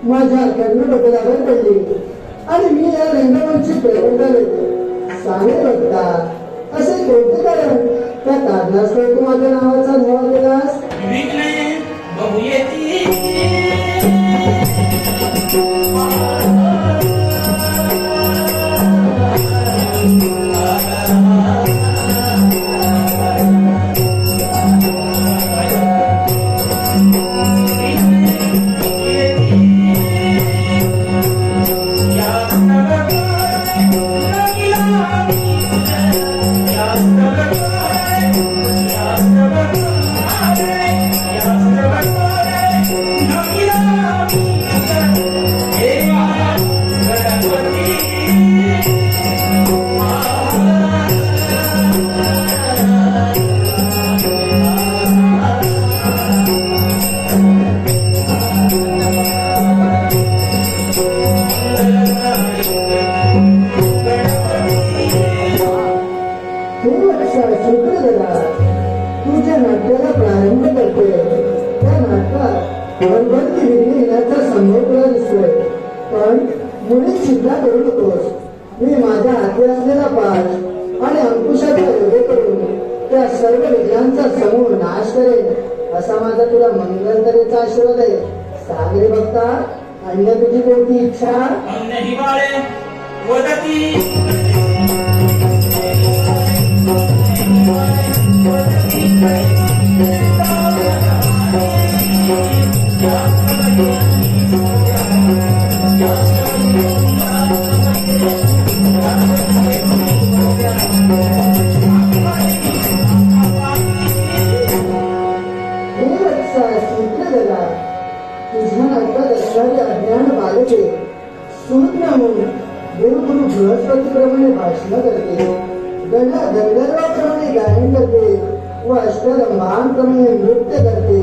माझ्या कर्णपटलावर पडली आणि मी या रंगमंची प्रबंधाने सांगत होता. असे कोणते कारण त्या कारणास्तव तू माझ्या नावाचा धावा दिलास? तुझ्या नाट्याला प्रारंभ करते. त्या नाटकात भरभरती विधी येण्याचा संभव तुला दिसतोय, पण मुळीच चिंता करू नकोस. मी माझ्या हाती असलेला पाठ आणि अंकुशाचा योगे करून त्या सर्व विघ्नांचा समूळ नाश करेन असा माझा तुला मंगलतरेचा आशीर्वाद आहे. सागरे बघता अन्य तुझी कोणती इच्छा? तुझ्या नाटकात असणारी अज्ञान बालके सूत म्हणून देवगुरु बृहस्पतीप्रमाणे भाषण करते, गंधर्वाप्रमाणे गायन करते व अष्टरंभांप्रमाणे नृत्य करते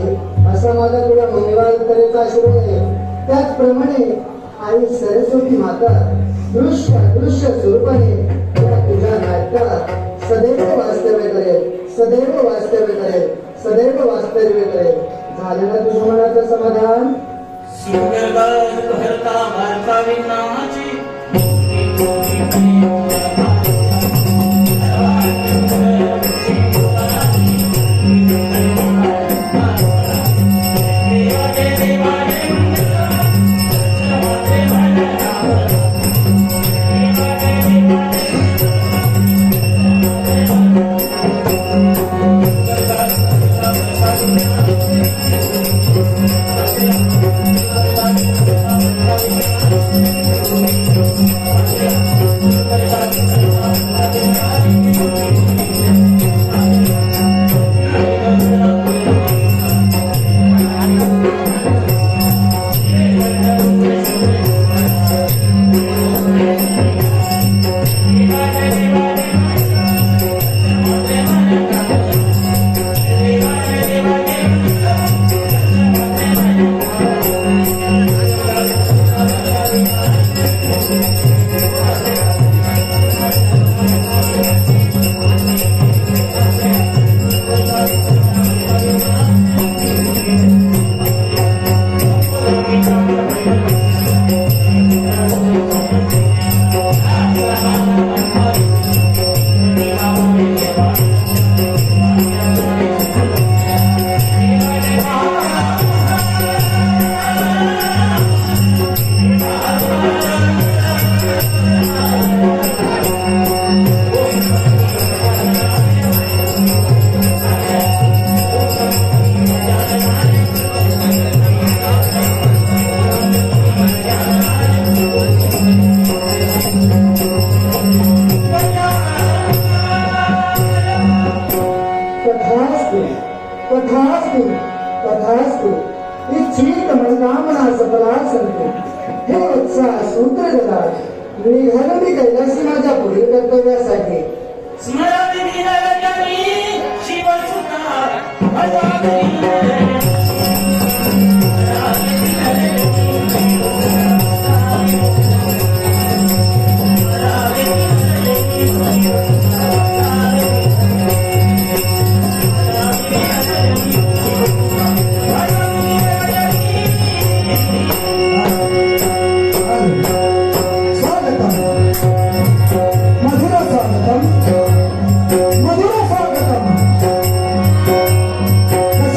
असा माझा तुला मंगळातरेचा आशीर्वाद आहे. त्याचप्रमाणे आई सरस्वती माता दृश्य अदृश्य स्वरूपाने तुझ्या नाटकात सदैव वास्तव्य करेल, सदैव वास्तव्य करेल, सदैव वास्तव्य करेल. झालं ना तुझ्या मनाचं समाधान? तथास्तु इच्छित मनकामना सफला संतु हे उत्साह सूत्र दलाल निघालो मी कैलासी माझ्या पुढील कर्तव्यासाठी स्मरामि विरजनी शिवसुता भजामि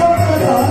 कशा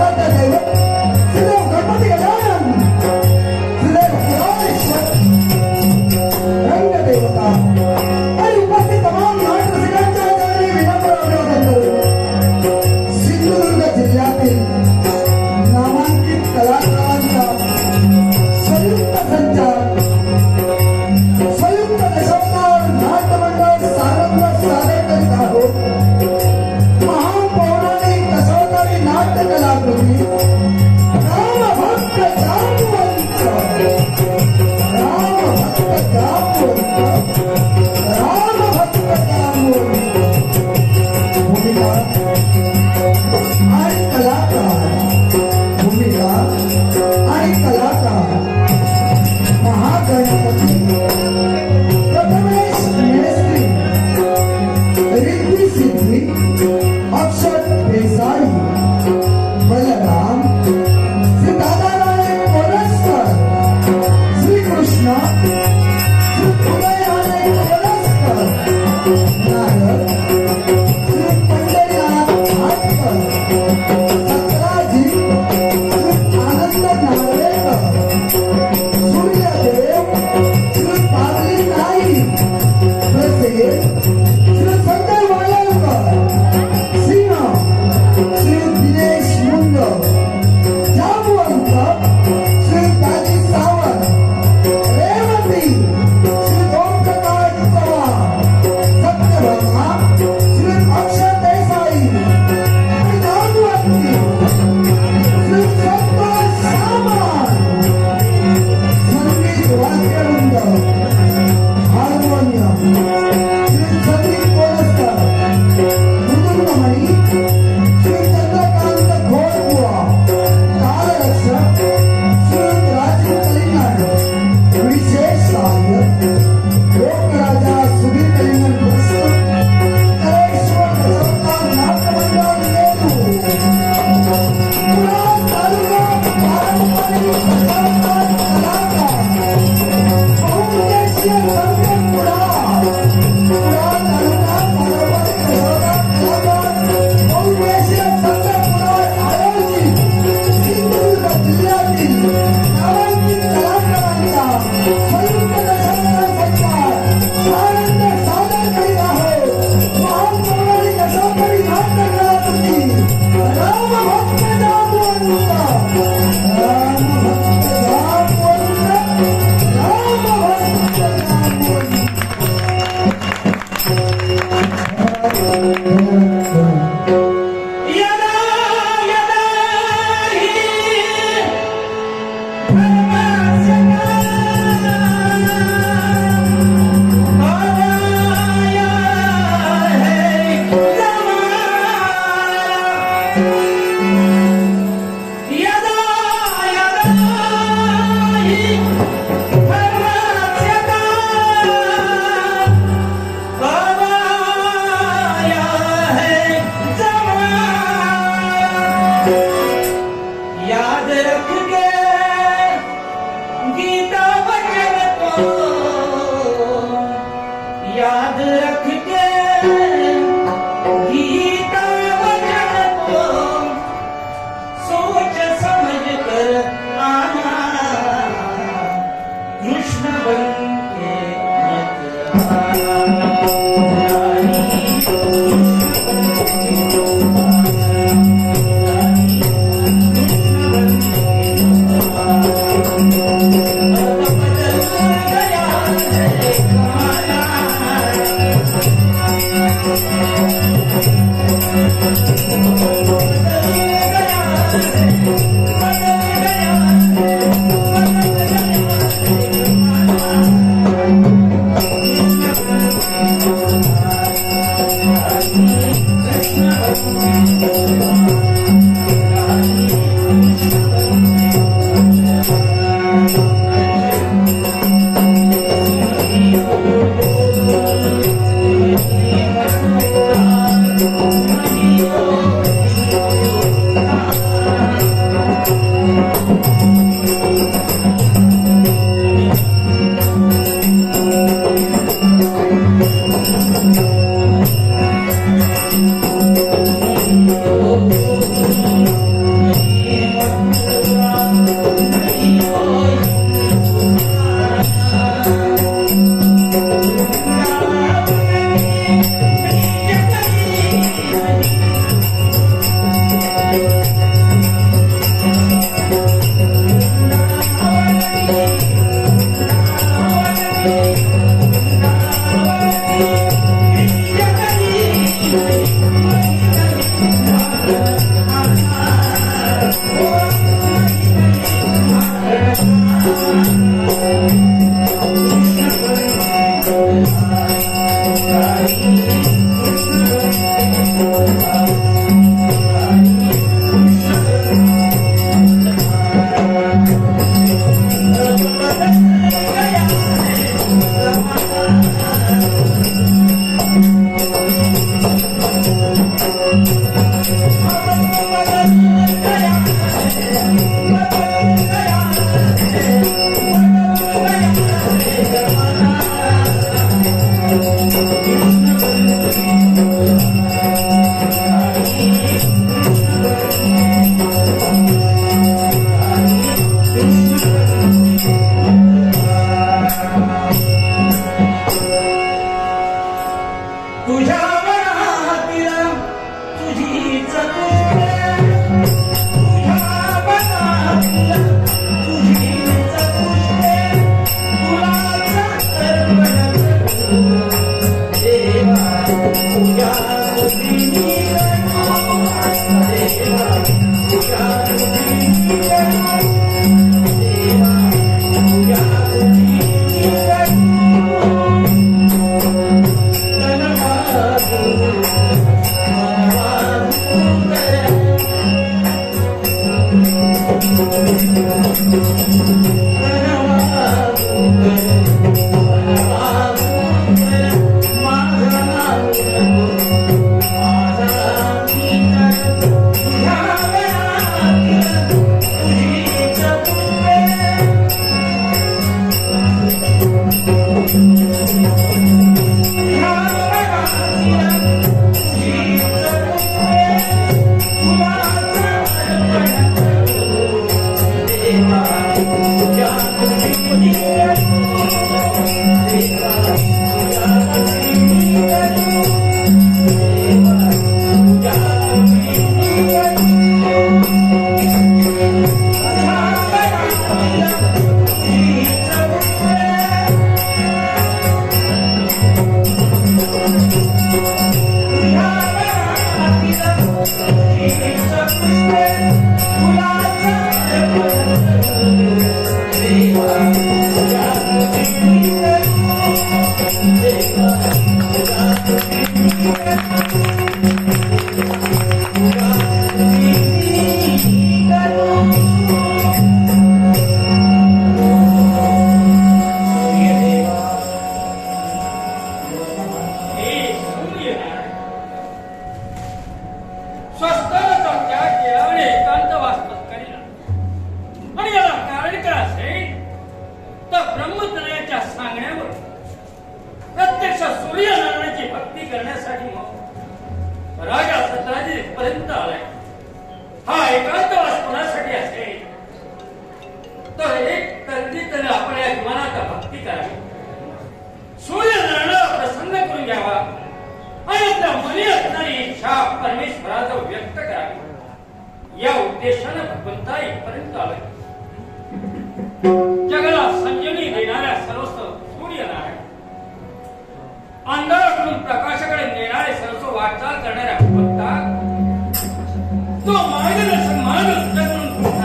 तो मार्गदर्शक म्हणून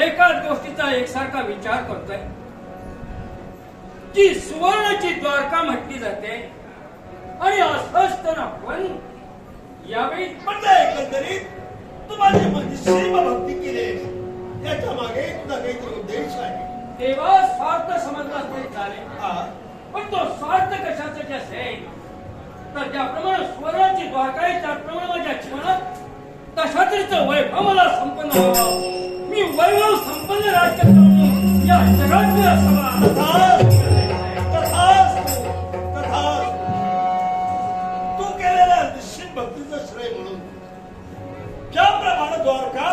एकाच गोष्टीचा एकसारखा विचार करतोय की सुवर्णाची द्वारका म्हटली जाते आणि असं असताना पण यावेळी म्हणजे एकंदरीत तू माझी मनशी भक्ती केली याच्या मागे तुझा काहीतरी उद्देश आहे. तेव्हा स्वार्थ समजला तरी चालेल, हा, पण तो स्वार्थ कशासाठी असेल तर ज्याप्रमाणे सुवर्णाची द्वारका आहे त्याप्रमाणे माझ्या जीवनात तशातरीचं वैभव मला संपन्न व्हावं. मी वैभव संपन्न राज्य करून या जगात तू केलेल्या निश्चित भक्तीचं श्रेय म्हणून ज्याप्रमाणे द्वारका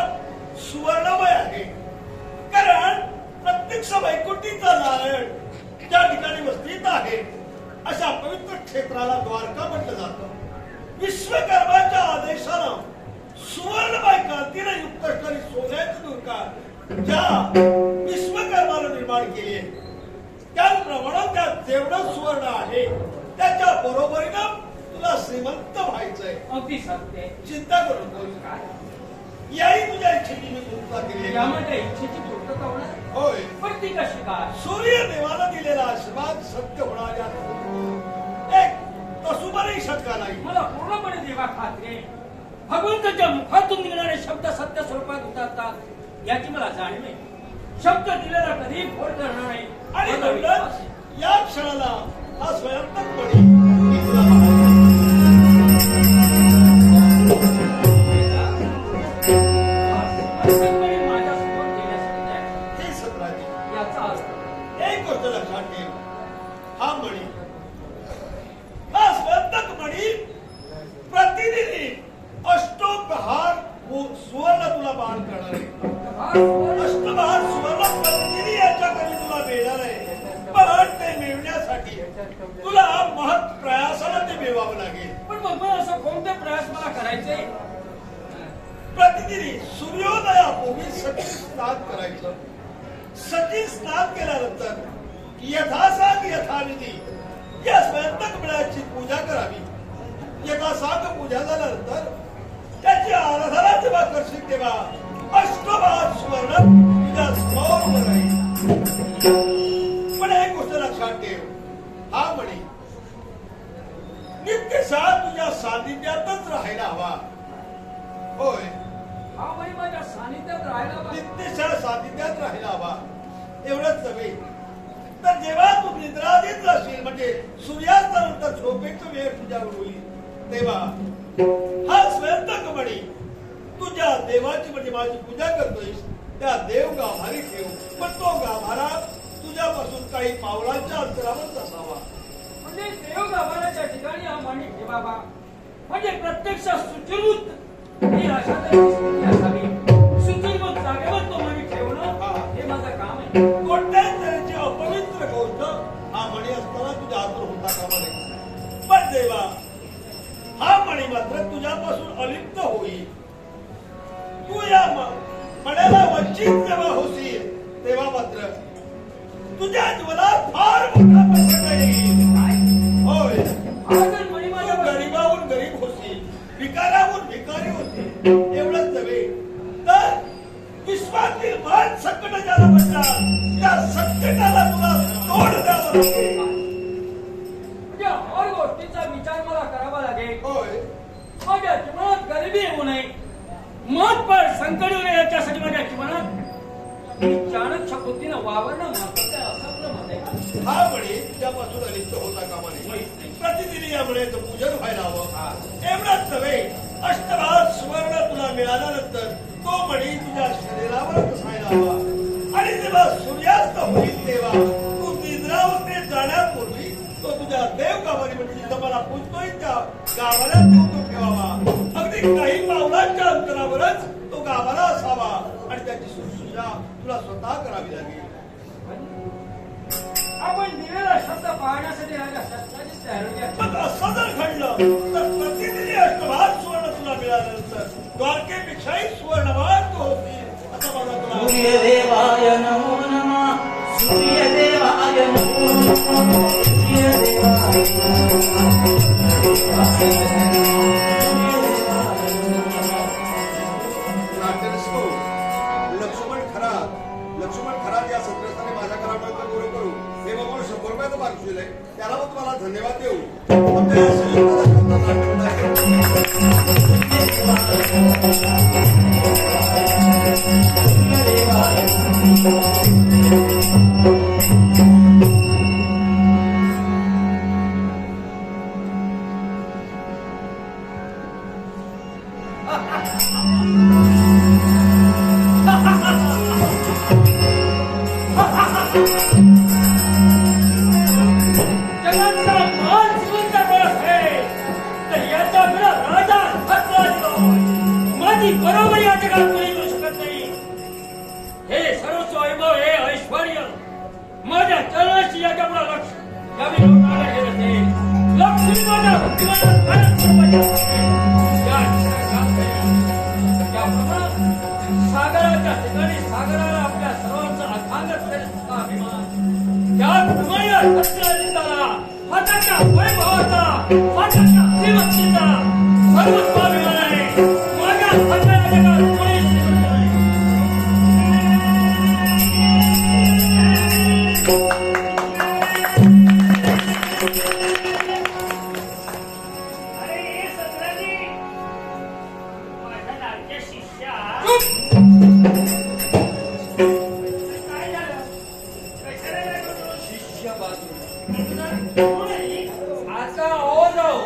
सुवर्णमय आहे, कारण प्रत्यक्ष वैकुंठीचा नारायण ज्या ठिकाणी वस्तीत आहे अशा पवित्र क्षेत्राला द्वारका म्हटलं जातं. विश्वकर्माच्या आदेशानं सुवर्णमय कांतीने युक्त असणारी सोन्याची दुर्गा ज्या विश्वकर्मानं निर्माण केली आहे, त्याचप्रमाणे त्यात जेवढं सुवर्ण आहे त्याच्या बरोबरीनं तुला श्रीमंत व्हायचंय. अगदी सत्य. चिंता करू नकोस. याही तुझ्या इच्छेची मी पूर्तता केली आहे. यामध्ये इच्छेची पूर्तता होणार, होय, पण ती कशी काय? सूर्यदेवाला दिलेला आशीर्वाद सत्य होणार एक तसुमारही शंका नाही. मला पूर्णपणे देवा खात्री आहे. भगवंताच्या मुखातून निघणारे शब्द सत्य स्वरूपात उतरतात याची मला जाणीव आहे. शब्द दिलेला कधी फोड करणार नाही आणि मला म्हणून विश्वास आहे. या क्षणाला हा स्वयंतकपणे मी तुला पाहतो. असंतपणे माझ्यासमोर गेल्यासारखे आहे. हे सत्राजी, याचा अर्थ एक गोष्ट लक्षात ठेव. हा मणी, हा स्वयंतक मणी प्रतिनिधी अष्टोपहार सुवर्ण तुला बाण करणार आहे. अष्टबहार सुवर्ण प्रतिनिधी याच्याकडे तुला मिळणार आहे, पण ते मिळवण्यासाठी तुला महत् प्रयासाला ते मिळवावं लागेल. पण पण असं कोणते प्रयास मला करायचे? प्रतिदिनी सूर्योदयापूर्वी सती स्नान करायचं. सती स्नान केल्यानंतर यथासांग यथाविधी या स्वयंतक बिळाची पूजा करावी. यथासांग पूजा झाल्यानंतर त्याची आराधना जेव्हा करशील तेव्हा अष्टभार सुवर्ण तुझ्या समोर राहील. पण एक गोष्ट लक्षात ठेव, हा मणी नित्यशा तुझ्या सानिध्यातच राहायला हवा. होय, हा म्हणे माझ्या सानिध्यात राहायला पाहिजे. नित्यशा सानिध्यात राहायला हवा. एवढंच नव्हे तर जेव्हा तू निद्राधीन जाशील म्हणजे सूर्यास्तानंतर झोपेचा वेळ तुझ्यावर होईल तेव्हा हा स्वयंतक मणी तुझ्या देवाची म्हणजे माझी पूजा करतोयस त्या देव गाभारी ठेव. पण तो गाभारा तुझ्यापासून काही पावलांच्या अंतरावरच असावा. म्हणजे देव गाभाऱ्याच्या ठिकाणी हा मणी ठेवावा. म्हणजे प्रत्यक्ष सुचिरभूत ही अशा तऱ्हेची स्थिती असावी. सुचिरभूत जागेवर तो मणी ठेवणं हे माझं काम आहे. कोणत्याही तऱ्हेची अपवित्र गोष्ट हा मणी असताना तुझ्या हातून होता कामा नये. पण देवा हा मणी मात्र तुझ्यापासून अलिप्त होईल. तू या मण्याला वंचित जेव्हा होशील तेव्हा मात्र तुझ्या जीवनात फार मोठा प्रसंग येईल. होय, हा जर मणी तू माझ्या गरीबाहून गरीब होशील, भिकाऱ्याहून भिकारी होशील. एवढंच नव्हे तर विश्वातील मान संकट ज्याला म्हणतात त्या संकटाला तुला तोड द्यावं लागेल. म्हणजे हर गोष्टीचा विचार मला करावा लागेल. होय, माझ्या जीवनात गरिबी येऊ नये, महत्पर संकट येऊ नये याच्यासाठी माझ्या जीवनात मी चाणक्य बुद्धीनं वावरणं महत्वाचं आहे असं आपलं मत आहे का? हा मणी तुझ्यापासून अलिप्त होता कामा नये. प्रतिदिनी या मण्याचं पूजन व्हायला हवं. एवढंच नव्हे अष्टभार सुवर्ण तुला मिळाल्यानंतर तो मणी तुझ्या शरीरावर असायला हवा. आणि जेव्हा सूर्यास्त होईल तेव्हा तू निद्रावस्थेत जाण्यापूर्वी तो तुझ्या देव गाभारी म्हणजे जिथं मला पूजतोय त्या गाभाऱ्यात नेऊन तो ठेवावा. अगदी काही पावलांच्या अंतरावरच तो गाभारा असावा आणि त्याची शुश्रूषा तुला स्वतः करावी लागेल. आपण दिलेला शब्द पाहण्यासाठी राजा शस्त्राची तयारी केली. पण असं जर घडलं तर प्रतिदिनी अष्टभार सुवर्ण तुला मिळाल्यानंतर द्वारकेपेक्षाही सुवर्णवान तू होतील असं मला तुला सूर्यदेवाय नमो नमः. सूर्यदेवाय नमो नमः. सूर्यदेवाय लक्ष्मण खरा या सत्रस्थाने माझ्या घरामध्ये गोरे करू हे बघून 100 रुपयाचं मागशील आहे त्याला मग तुम्हाला धन्यवाद देऊ. आमच्या या संयुक्त जगाचा मान जिवंत रस आहे तर याचा बिळा राजा छत्रपती माझी बरोबरी या जगात कोणी करू शकत नाही. हे सर्वस्व वैभव हे ऐश्वर्य माझ्या चरणाशी या जगाला लक्ष यावी लोटायला गेलं ते लक्ष्मी माझ्या भक्तिमानात कायम सर्वांच्या या त्याप्रमाणे सागराच्या ठिकाणी सागराला आपल्या सर्वांचा अथांग श्रेष्ठ अभिमान त्याप्रमाणे सत्यजिताला हाताच्या वैभवाचा हाताच्या श्रीमंतीचा सर्वस्व अभिमान आहे. माझ्या हाताला जगात कोणी श्रीमंत नाही. अरे ये सत्राजी माझ्या लाडक्या शिष्या काय झालं कशाला लागतो शिष्य बाजू कोण आहे आता हो जाऊ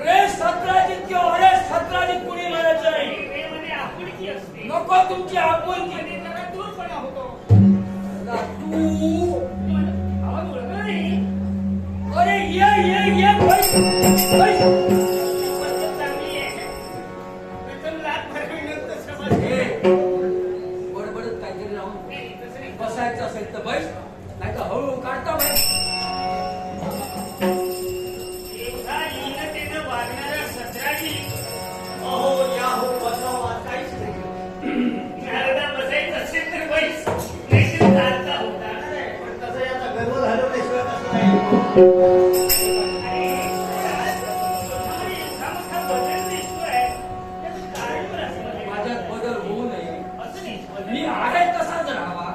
रे सत्राजित किंवा अरे सत्राजित कुणी म्हणायचं नाही. रे म्हणे आपुलकी असते नको तुमची आपुलकी. मध्ये जरा दूरपणा होतो आता तू आवाज ओळखला नाही अरे ये बैस बैस. पद्धत चांगली आहे प्रथम लाट भरविण्याचं समज हे बडबडत काहीतरी राहून नाही तसं नाही बसायचं असेल तर बैस नाही तर हळू काढता बैस. एवढा लीन ते माझ्यात बदल होऊ नये मी आहे तसाच राहावा.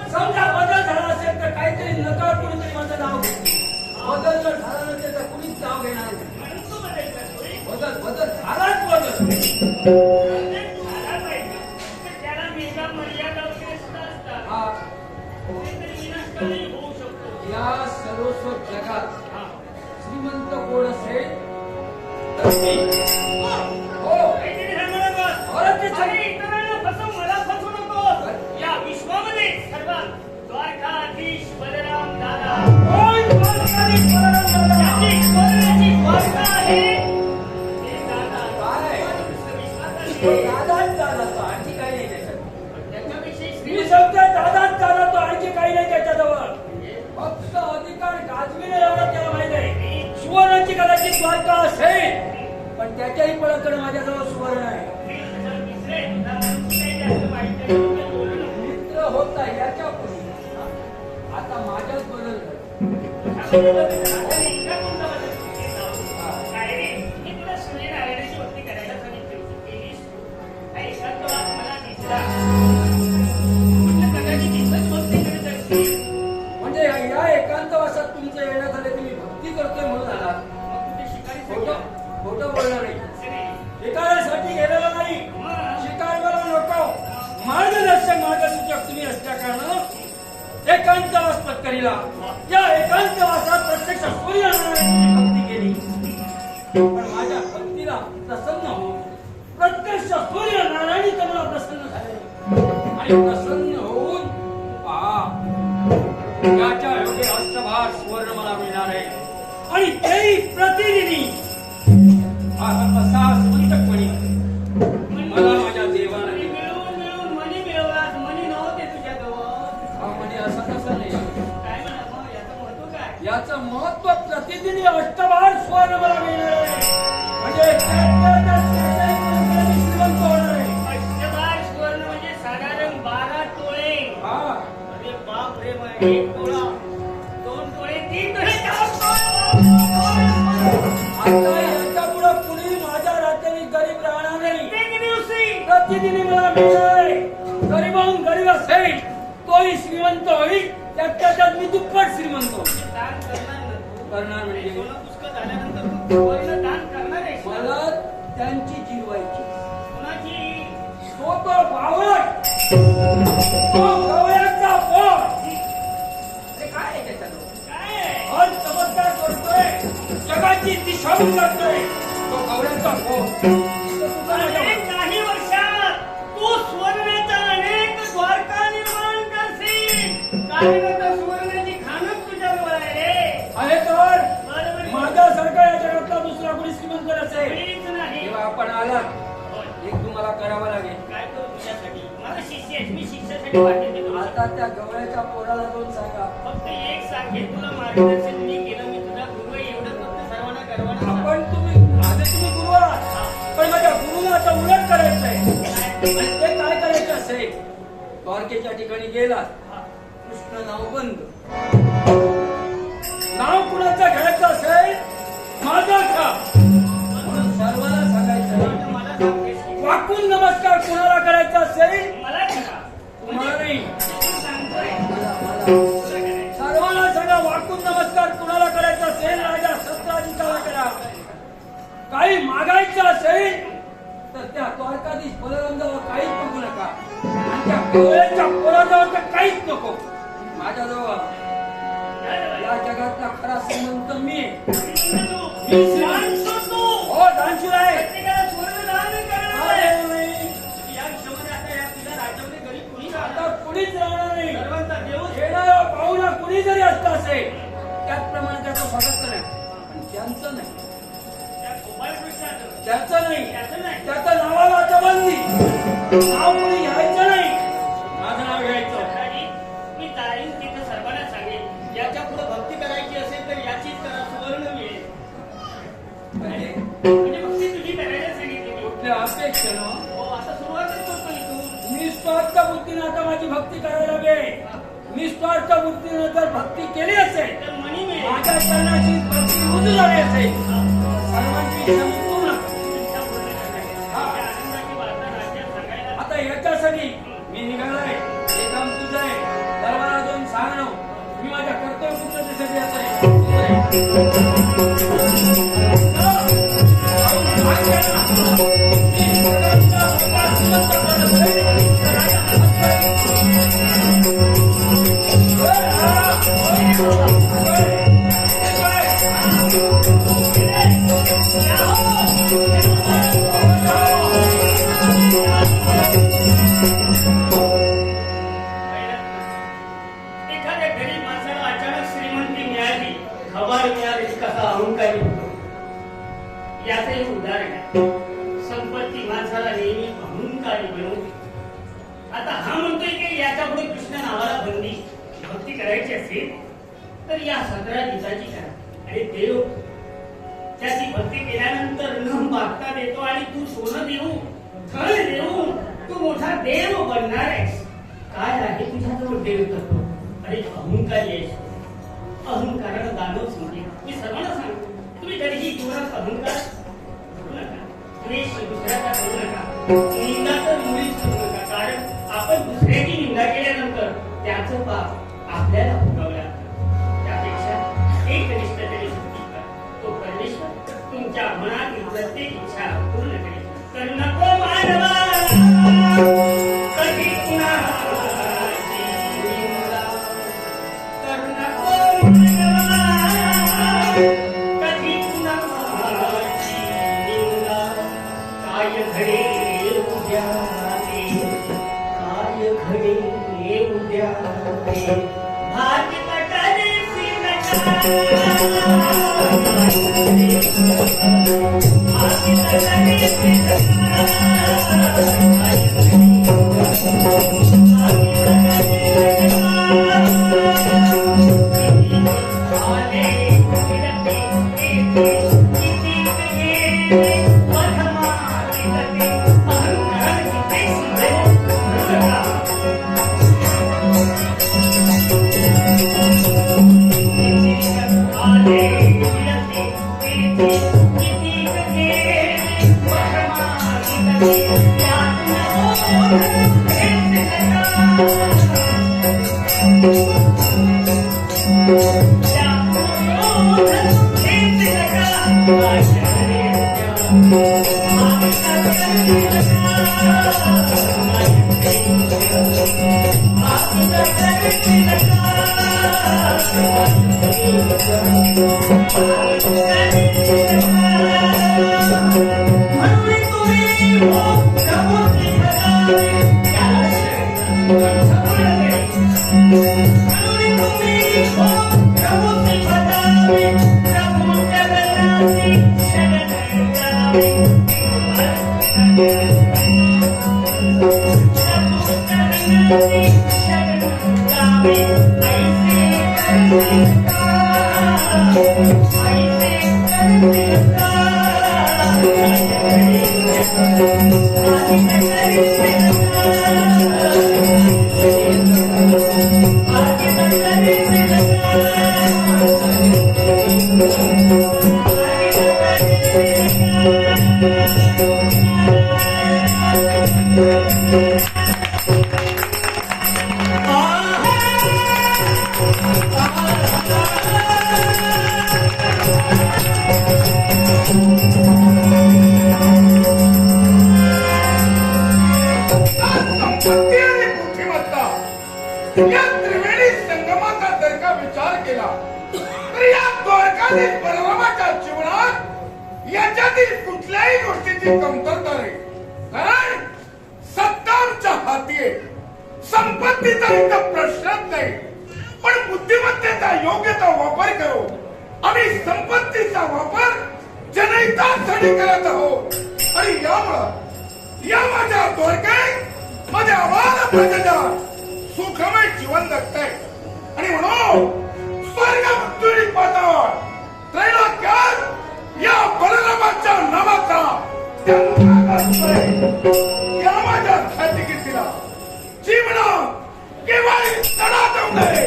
समजा बदल झाला असेल तर काहीतरी नकळत कुणीतरी माझं नाव घेईल. बदल जर झाला नसेल तर कुणीच नाव घेणार नाही. बदल झालाच बदल. हा या सर्वस्व जगात श्रीमंत कोण असेल तर मी. हो परत ते या विश्वामध्ये सर्वात द्वारकाधीश बलराम दादा कोण द्वारकाधीश बलराम दादा? ज्याची स्वर्गाची द्वारका आहे ते दादा काय? विश्वासाचे दादाच चालतो आणखी काही नाही त्याच्यात. त्याच्याविषयी मी श्री सांगतोय दादाच चालतो आणखी काही नाही त्याच्याजवळ. फक्त अधिकार गाजविणे एवढं त्याला माहित आहे. सुवर्णाची कदाचित द्वारका असेल पण त्याच्याही पळाकडे माझ्याजवळ सुवर्ण आहे. मित्र होता याच्या पुढे आता माझ्याच बदल झाला. म्हणजे या एकांतवासात तुमचं येणं झालं तुम्ही भक्ती करतोय म्हणून आला. खोटं बोलणार नाही. शिकारासाठी गेलेला नाही. शिकायला नको. मार्गदर्शक मार्गसूचक तुम्ही असल्या कारणानं एकांतवास पत्करीला. या एकांतवासात प्रत्यक्ष सूर्यनारायणाची भक्ती केली. पण माझ्या भक्तीला प्रसन्न होऊन प्रत्यक्ष सूर्यनारायणी तुम्हाला प्रसन्न झाले आणि प्रसन्न होऊन पहा याच्या योगे अष्टभार सुवर्ण मला मिळणार आहे आणि तेही प्रतिनिधी असा स्मृतकपणी मला माझ्या देवाला मिळून मिळून मनी मिळवलास मनी नव्हते तुझ्याजवळ हा म्हणजे असं कसं नाही. काय म्हणा मग याचं महत्व काय याचं महत्व प्रतिदिनी अष्टभार सुवर्ण मला मिळणार आहे. म्हणजे श्रीमंत होणार आहे. अष्टभार सुवर्ण म्हणजे साधारण 12 तोळे हा अरे बाप रे मग 1 तोळा 2 तोळे 3 तोळे 4 तोळे आता याच्या पुढे कुणी माझ्या रात्री गरीब राहणार नाही. प्रत्येक दिवशी प्रतिदिनी मला मिळणार आहे. गरीबाहून गरीब असेल तोही श्रीमंत होईल. त्याच्यात मी दुप्पट श्रीमंत होईल. दान करणार ना तू? करणार म्हणजे सोनं पुष्कळ झाल्यानंतर तू सुवर्ण दान करणार आहेस ना? मला त्यांची जिरवायची. कुणाची तो बावळट तो गवळ्याचा पोट. ते काय आहे त्याच्यात? काय हर चमत्कार करतोय जगाची दिशा करतोय तो गवळ्याचा पोट. तो तुझा अरे माझ्या- काही वर्षात तू सुवर्णाच्या अनेक द्वारका निर्माण करशील. कारण आता सुवर्णाची खाणच तुझ्याजवळ आहे रे. आहे तर बरोबर. माझ्यासारखा या जगातला दुसरा कोणी श्रीमंत नसेल. कोणीच नाही. जेव्हा आपण आलात होय. एक तुम्हाला करावं लागेल. काय करू तुझ्यासाठी? मला शिष्य आहेस. मी शिष्यासाठी वाटेल ते करू शकतो. आता त्या गवळ्याच्या पोराला दोन सांगा. फक्त एक सांग, हे तुला मार्गदर्शन मी केलं. मी तुझा गुरु आहे एवढं फक्त सर्वांना गर्वानं सांग. आपण तुम्ही गुरु आहात पण माझ्या गुरुला आता उलट करायचंय. आणि ते काय करायचं असेल द्वारकेच्या ठिकाणी गेलात कृष्ण नाव बंद. नाव कुणाचं घ्यायचं असेल माझा खा. म्हणून सर्वांना सांगायचं आता मला सांगतेस की वाकून नमस्कार कुणाला करायचा असेल मला करा. तुम्हाला नाही. तू सांगतोय मला. तुला करायचं. सर्वांना सांगा वाकून नमस्कार कुणाला करायचा असेल राजा सत्राजिताला करा. काही मागायचं असेल तर त्या द्वारकाधीश बलरामजवळ काहीच बघू नका आणि त्या गवळ्याच्या पोराजवळ तर काहीच नको. माझ्याजवळ या जगातला खरा श्रीमंत मी आहे. मी श्रीमंत. हो दानशूर आहे. प्रत्येकाला सुवर्णदान करणार काय आहे. नाही. या हिशोबाने आता या तुझ्या राज्यामध्ये गरीब कुणी आता राहणार? कुणीच राहणार नाही. सर्वांचा देव येणारा पाहुणा कुणी जरी असला असेल त्याचप्रमाणे त्याचं स्वागत नाही पण त्यांचं नाही. त्या गोपाळकृष्णाचं. त्याचं नाही. त्याचं नाही. त्याचं नावाला जबंदी. नाव कोणी घ्यायचं नाही. माझं नाव घ्यायचं. सकाळी मी जाईन तिथे सर्वांना सांगेन, याच्या पुढे भक्ती करायची असेल तर याचीच करा, सुवर्ण मिळेल. म्हणजे भक्ती तुझी करायला सांगितली मी. कुठल्या अपेक्षेनं हो, आता सुरुवातच करतो इथून. निस्वार्थ बुद्धीनं आता माझी भक्ती करायला लागेल. निस्वार्थ बुद्धीनं जर भक्ती केली असेल तर मनी मिळेल. माझ्या चरणाची स्पर्शी रुजू झाली असेल सर्वांची इच्छा मी पूर्ण करतो. इच्छा पूर्ण करण्यासाठी. या आनंदाची वार्ता राज्यात सांगायला आता याच्यासाठी मी निघालोय. हे काम तुझं आहे. दरबारा जाऊन सांगणं मी माझ्या कर्तव्य पूर्णतेसाठी आता एखाद्या गरीब माणसाला अचानक श्रीमंती मिळाली, खबर मिळाली, कसा अहंकारी होतो. याचंही उदाहरण आहे. संपत्ती माणसाला नेहमी अहंकारी बनवते. आता हा म्हणतोय की याच्या पुढे कृष्ण नावाला बंदी. भक्ती करायची असेल तर या 17 दिवसाची करा. आणि देव त्याची भक्ती केल्यानंतर न मागता देतो. आणि तू सोनं देऊ, धन देऊ, तू मोठा देव बनणार आहेस. काय आहे तुझ्याजवळ देव तत्व? अरे अहंकार येस. अहंकारानं दानवच म्हणजे. मी सर्वांना सांगतो, तुम्ही कधीही जीवनात अहंकार करू नका. द्वेष दुसऱ्याचा करू नका. निंदा तर मुळीच करू नका. कारण आपण दुसऱ्याची निंदा केल्यानंतर त्याचं पाप आपल्याला भोगावं लागतं. त्यापेक्षा एकनिष्ठतेने भक्ती करा. तो परमेश्वर तुमच्या मनातील प्रत्येक इच्छा पूर्ण करेल. तर नको मानवा कधी कुणाची निंदा. तर नको मानवा कधी कुणाची निंदा. काय घडे उद्या ते, काय घडे उद्या ते. भाग्य कटाने या त्रिवेणी संगमाचा जर का विचार केला तर या द्वारकाधीश बलरामाच्या जीवनात याच्यातील कुठल्याही गोष्टीची कमतरता नाही. कारण सत्ता आमच्या हाती आहे. संपत्तीचा इथं प्रश्नच नाही. पण बुद्धिमत्तेचा योग्यता वापर करू. आम्ही संपत्तीचा वापर जनहितासाठी करत आहोत. आणि यामुळं या माझ्या द्वारकेत माझ्या आवाज प्रजेच्या सुखमय जीवन जगतंय. आणि म्हणून स्वर्ग मृत्यूनी पाताळ त्रैलोक्यात या बलरामाच्या नावाचा या माझ्या ख्यातिकीर्तीला जीवनात केव्हाही तडा जाऊ नये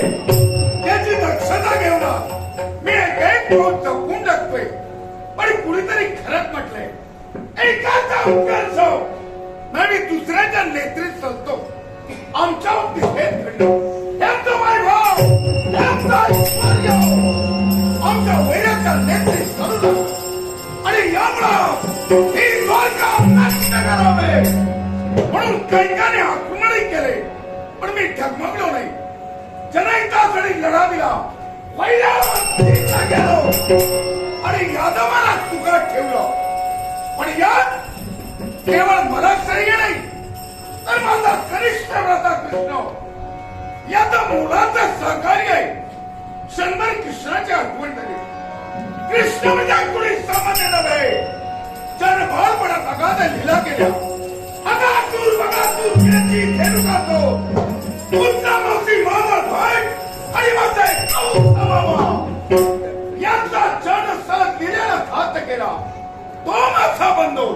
याची दक्षता घेऊन मी तो जपून टाकतोय. पण कुणीतरी खरंच म्हटलंय, एकाचा उत्कर्ष आणि दुसऱ्याच्या नेत्रीत चालतो. आमच्या बाबतीत हेच घडलं. त्यांचं वैभव, त्यांचं ऐश्वर्य आमच्या वैराच्या नेत्रीत चालू आणि यामुळं ही द्वारका नष्ट करावे म्हणून कैकाने आक्रमणही केले. पण मी डगमगलो नाही. जनहितासाठी लढा दिला. वैराला गेलो आणि यादवाला तुकड ठेवलं. पण यात केवळ मला श्रेय नाही, तर माझा कनिष्ठ व्रता कृष्ण याचा मुलाचा सहकार्य आहे. क्षणभर कृष्णाची आठवण झाली. कृष्ण म्हणजे कुणी सामान्य नव्हे. जनभारपणात अगाध लीला केल्या. अगातूर बगातूर केली धेनुका तो. तुमचा मावशी मामा भाई आणि माझा एक मामा यांचा जन सलग दिलेला घात केला. तो माझा बंधू.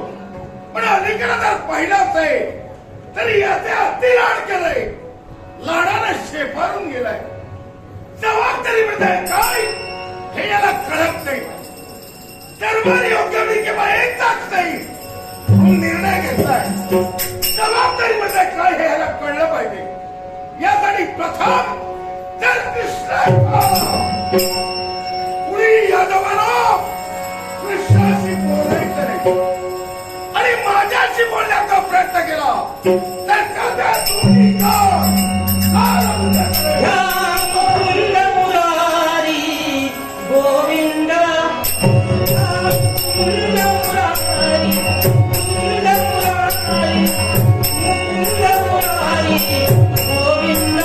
पण अलीकडे जर पाहिलाच आहे तरी याचे अतिलाड केलंय. लाडाने शेफारून गेलाय. जबाबदारी म्हणजे काय हे याला कळत नाही. दरबार योग्य मी किंवा एकच नाही म्हणून निर्णय घेतलाय. जबाबदारी म्हणजे काय हे याला कळलं पाहिजे. यासाठी प्रथम जर कृष्ण पुढे यादवाला कृष्णाशी बोलायचं आणि माझ्याशी बोलण्याचा प्रयत्न केला तर कदा तुम्ही गोविंद मुरारी गोविंद मुरारी गोविंद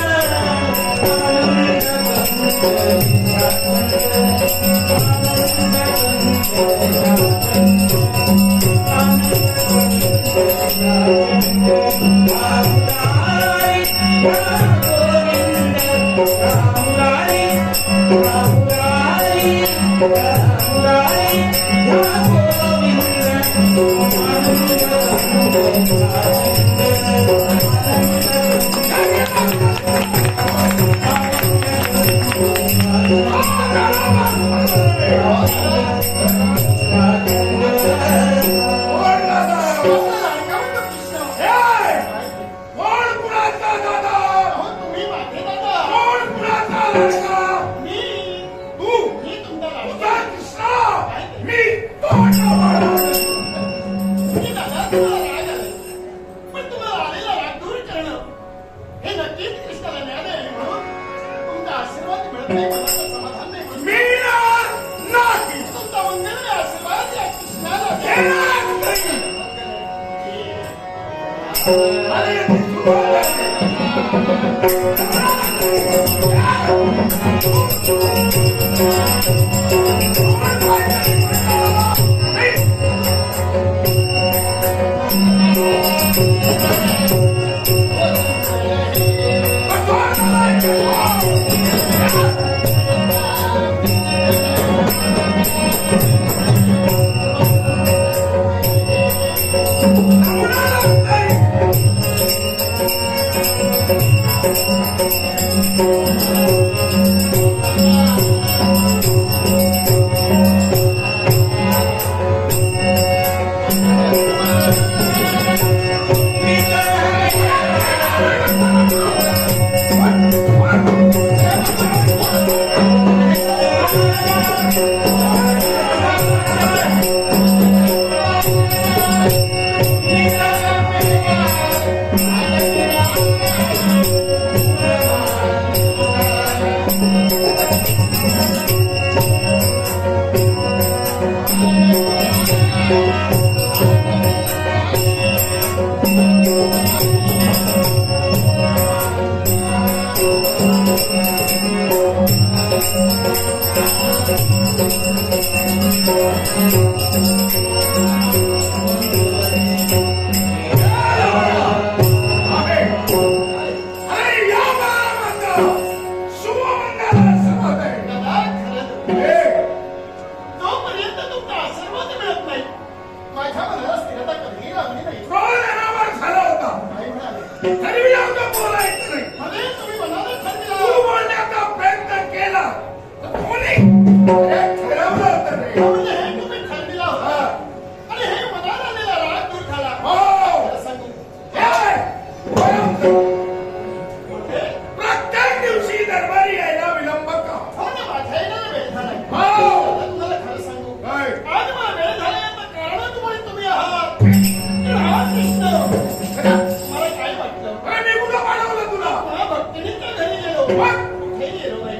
कुठे गेलो नाही.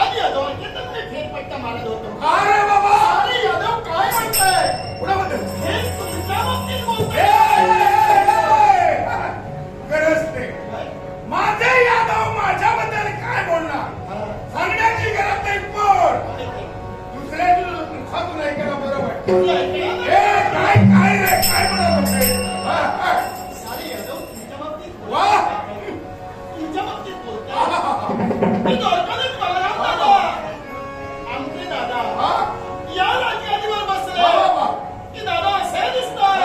आज यादव मी फेरपट्टा मारत होतो. अरे बाबा अरे यादव काय म्हणताय? कुणाबद्दल हे तुमच्या बाबतीत बोलतोय. गरज नाही. माझे यादव माझ्याबद्दल काय बोलणार सांगण्याची गरज नाही. पण दुसऱ्याची मुखातून ऐकायला बरं वाटतं. काय काय रे काय म्हणत होते? सारे यादव तुमच्या बाबतीत वा बोलताय. तुमच्या बाबतीत बोलताय. मी द्वारकाधीश बलराम दादा, आमचे दादा या राजगादीवर बसले की दादा असे दिसतात.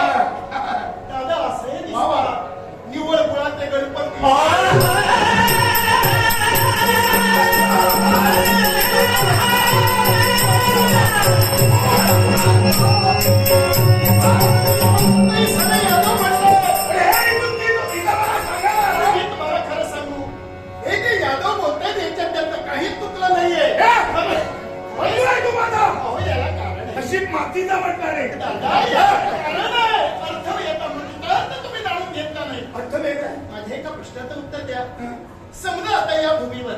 दादा असे दिसतात. निव्वळ गुळाचे गणपती. नाही, सगळे यादव म्हणले. मी तुम्हाला खरं सांगू, हे जे यादव बोलतायत याच्यात त्यांचं काहीच चुकलं नाहीये. अहो, याला कारण आहे. नशीब मातीचा म्हटणार आहे. दादा, याला कारण आहे. अर्थ येता म्हणतात तर तुम्ही जाणून घेतला नाही. अर्थ वेगळा आहे. माझ्या एका प्रश्नाचं उत्तर द्या. समजा आता या भूमीवर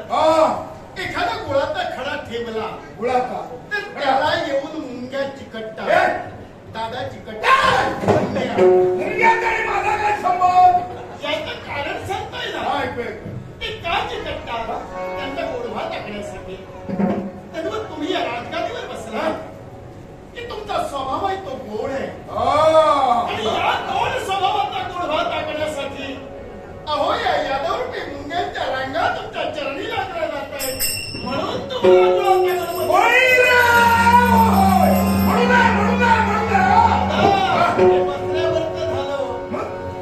एखादा गुळाचा खडा ठेवला गुळाचा तर त्याला येऊन मुंग्या चिकटतात. दादा चिकटतात. मुंग्याचा आणि माझा काय संबंध? याचं कारण सांगताय ना. काय ऐकू? ते का चिकटतात? त्यांचा गोडवा टाकण्यासाठी. तर मग तुम्ही या राजगादीवर बसला की तुमचा स्वभाव आहे तो गोड आहे. आणि या गोड स्वभावाचा गोडवा टाकण्यासाठी अहो या यादवरूपी मुंग्यांच्या रांगा तुमच्या चरणी लागल्या जात आहेत. म्हणून तुम्हाला गुळाचा गणपती. हे बसल्यावरचं झालं.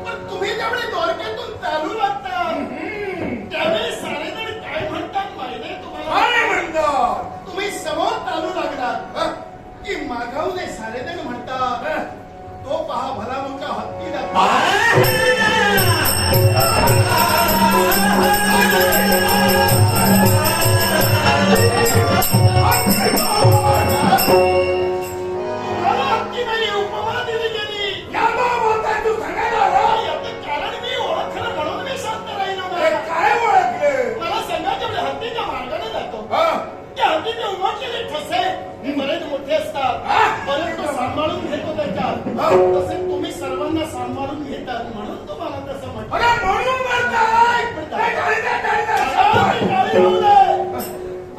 पण तुम्ही ज्यावेळी द्वारकेतून चालू लागता त्यावेळी सारेजण काय म्हणतात माहिती आहे तुम्हाला? तुम्ही समोर चालू लागलात की मागावले सारेजण म्हणतात तो पहा भला मोठा हत्ती तुम्हाला हत्ती नाही उपमा दिली गेली. यादव बोलताय तू सांगायला आला? याचं कारण मी ओळखलं म्हणून मी शांत राहिलो. अरे काय ओळखले? मला सांगा जेवढे हत्तीच्या मार्गाने जातो हा? त्या हत्तीचे उमटलेले ठसे बरेच मोठे असतात. बरेच तो सांभाळून घेतो त्याच्यात. तसे तुम्ही सर्वांना सांभाळून घेतात म्हणून तुम्हाला तसं म्हणतो. अरे म्हणून म्हणताय? काय गाडी द्या, गाडी द्या. गाडी लावू दे.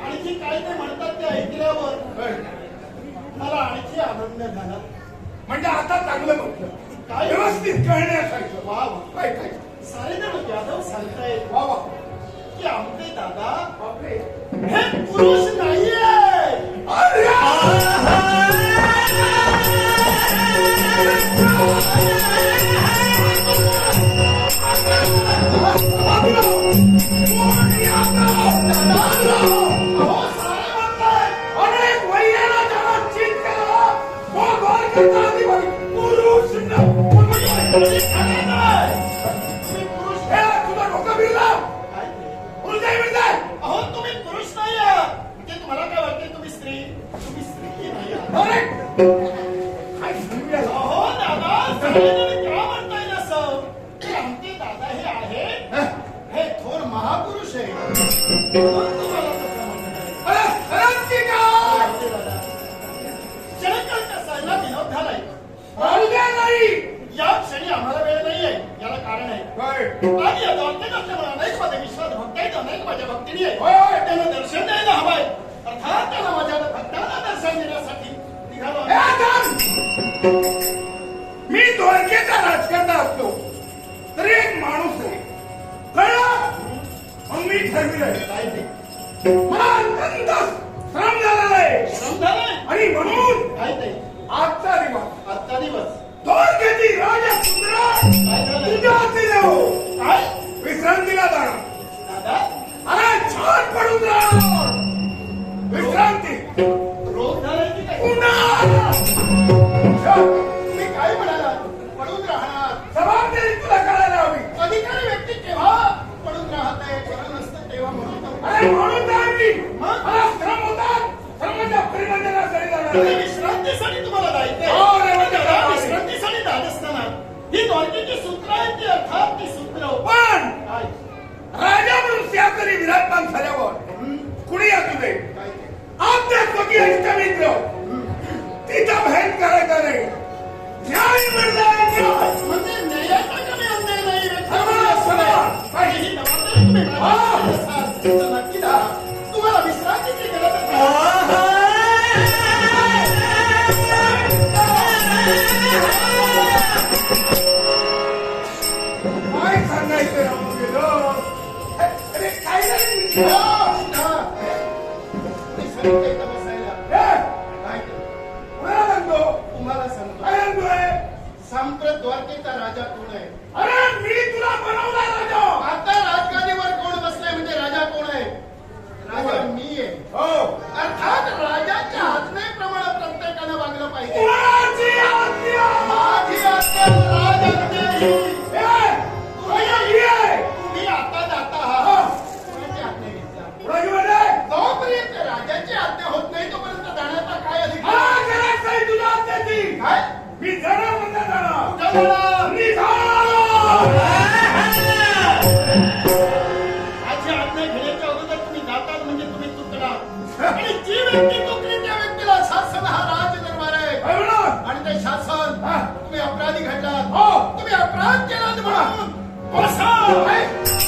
आणखी काय ते म्हणतात ते ऐकल्यावर मला आणखी आनंद झाला. म्हणजे आता चांगलं म्हटलं. काय व्यवस्थित कळण्यासारखं. वा वा. काय काय सारे जण यादव सांगतायत वा वा. की आमचे दादा बापरे. हे पुरुष नाहीये. अहो, सारे म्हणतायत. अनेक वैयाला ज्याला चीत केला, तो द्वारकेचा अधिपती पुरुष तुम्ही खरे नाही. तुम्ही पुरुष हे तुझं डोकं बिरला. काय ते? उलटाई बिलटाई. अहो तुम्ही पुरुष नाही आहात. म्हणजे तुम्हाला काय वाटते तुम्ही स्त्री? तुम्ही स्त्री नाही आहात. अरे काय सांगूया? अहो दादा सगळेजण का म्हणता येईल असं की आमचे दादा हे आहे हे थोर महापुरुष आहे म्हणून तुम्हाला तसं म्हणतात. अरे खरंच की काय? आमचे दादा क्षणकाळ कसायला विनोद झालाय. बोलले नाही. या क्षणी आम्हाला वेळ नाहीये. याला कारण आहे. काय? आणि या दौलतेत असल्यामुळे अनेक माझे विश्वास भक्त आहेत. अनेक माझ्या भक्तीने आहे. होय. त्यांना दर्शन द्यायला हवंय. अर्थात त्यांना माझ्या भक्तांना दर्शन देण्यासाठी निघालो हे आम्ही. थांब. मी द्वारकेचा राजकारणात असलो तरी एक माणूस आहे. कळलं? मग मी ठरविलंय. काय ते? मला अत्यंत श्रम झालेला आहे. श्रम झालंय? आणि म्हणून काय ते? आजचा दिवस आजचा दिवस द्वारकेची राजपुत्र काय झालं? तुझ्या हाती देऊ. काय? विश्रांतीला जाणार. दादा अरे छान पडून राहा. विश्रांती. रोग झालाय की काय? पुन्हा तुम्ही काय म्हणाला? पडून राहणार. जबाबदारी तुला करायला हवी. अधिकारी व्यक्ती केव्हा पडून राहत आहे? खरं नसतं तेव्हा म्हणून अरे म्हणून नाही मी. मग? मला श्रम होतात. श्रमाच्या परिमाणासाठी जाणार तुम्ही आहे. विश्रांतीसाठी तुम्हाला जायचंय. हो रे, म्हणजे दादा, काय? विश्रांतीसाठी जात असताना ही द्वारकेची सूत्र आहेत ती अर्थात ती सूत्र पण काय? राजा म्हणून सिंहासनी विराजमान तुम्ही माझ्या असाल तर नक्की राहा. तुम्हाला विश्रांतीची गरज नाही. काय सांगायचं राहून गेलो. अरे काय झालं? कोणाला सांगतो? तुम्हाला सांगतो काय सांगतोय? सांप्रत द्वारकेचा राजा कोण आहे? अरे मी तुला बनवला राजा. आता राजगादीवर कोण बसलाय म्हणजे राजा कोण आहे? राजा मी आहे. हो. अर्थात राजाच्या आज्ञेप्रमाणे प्रत्येकानं वागलं पाहिजे. कोणाची आज्ञा? माझी आज्ञा राजाज्ञेची. ये. तुम्ही आता जाता आहात. कोणाची आज्ञा घेतला? कोणाची म्हणजे? जोपर्यंत राजाची आज्ञा होत नाही तोपर्यंत जाण्याचा काय हा, अधिकार? गरज नाही तुझ्या आज्ञेची. काय? मी जाणार म्हणजे जाणार. कुठं जाणार? निघालो. माझी आज्ञा घेण्याच्या अगोदर तुम्ही जातात म्हणजे तुम्ही चुकणार. आणि जी व्यक्ती चुकली त्या व्यक्तीला शासन हा राज दरबार आहे. काय म्हणून? आणि ते शासन हा. तुम्ही अपराधी घडलात. हो. तुम्ही अपराध केलात म्हणून बसा. काय?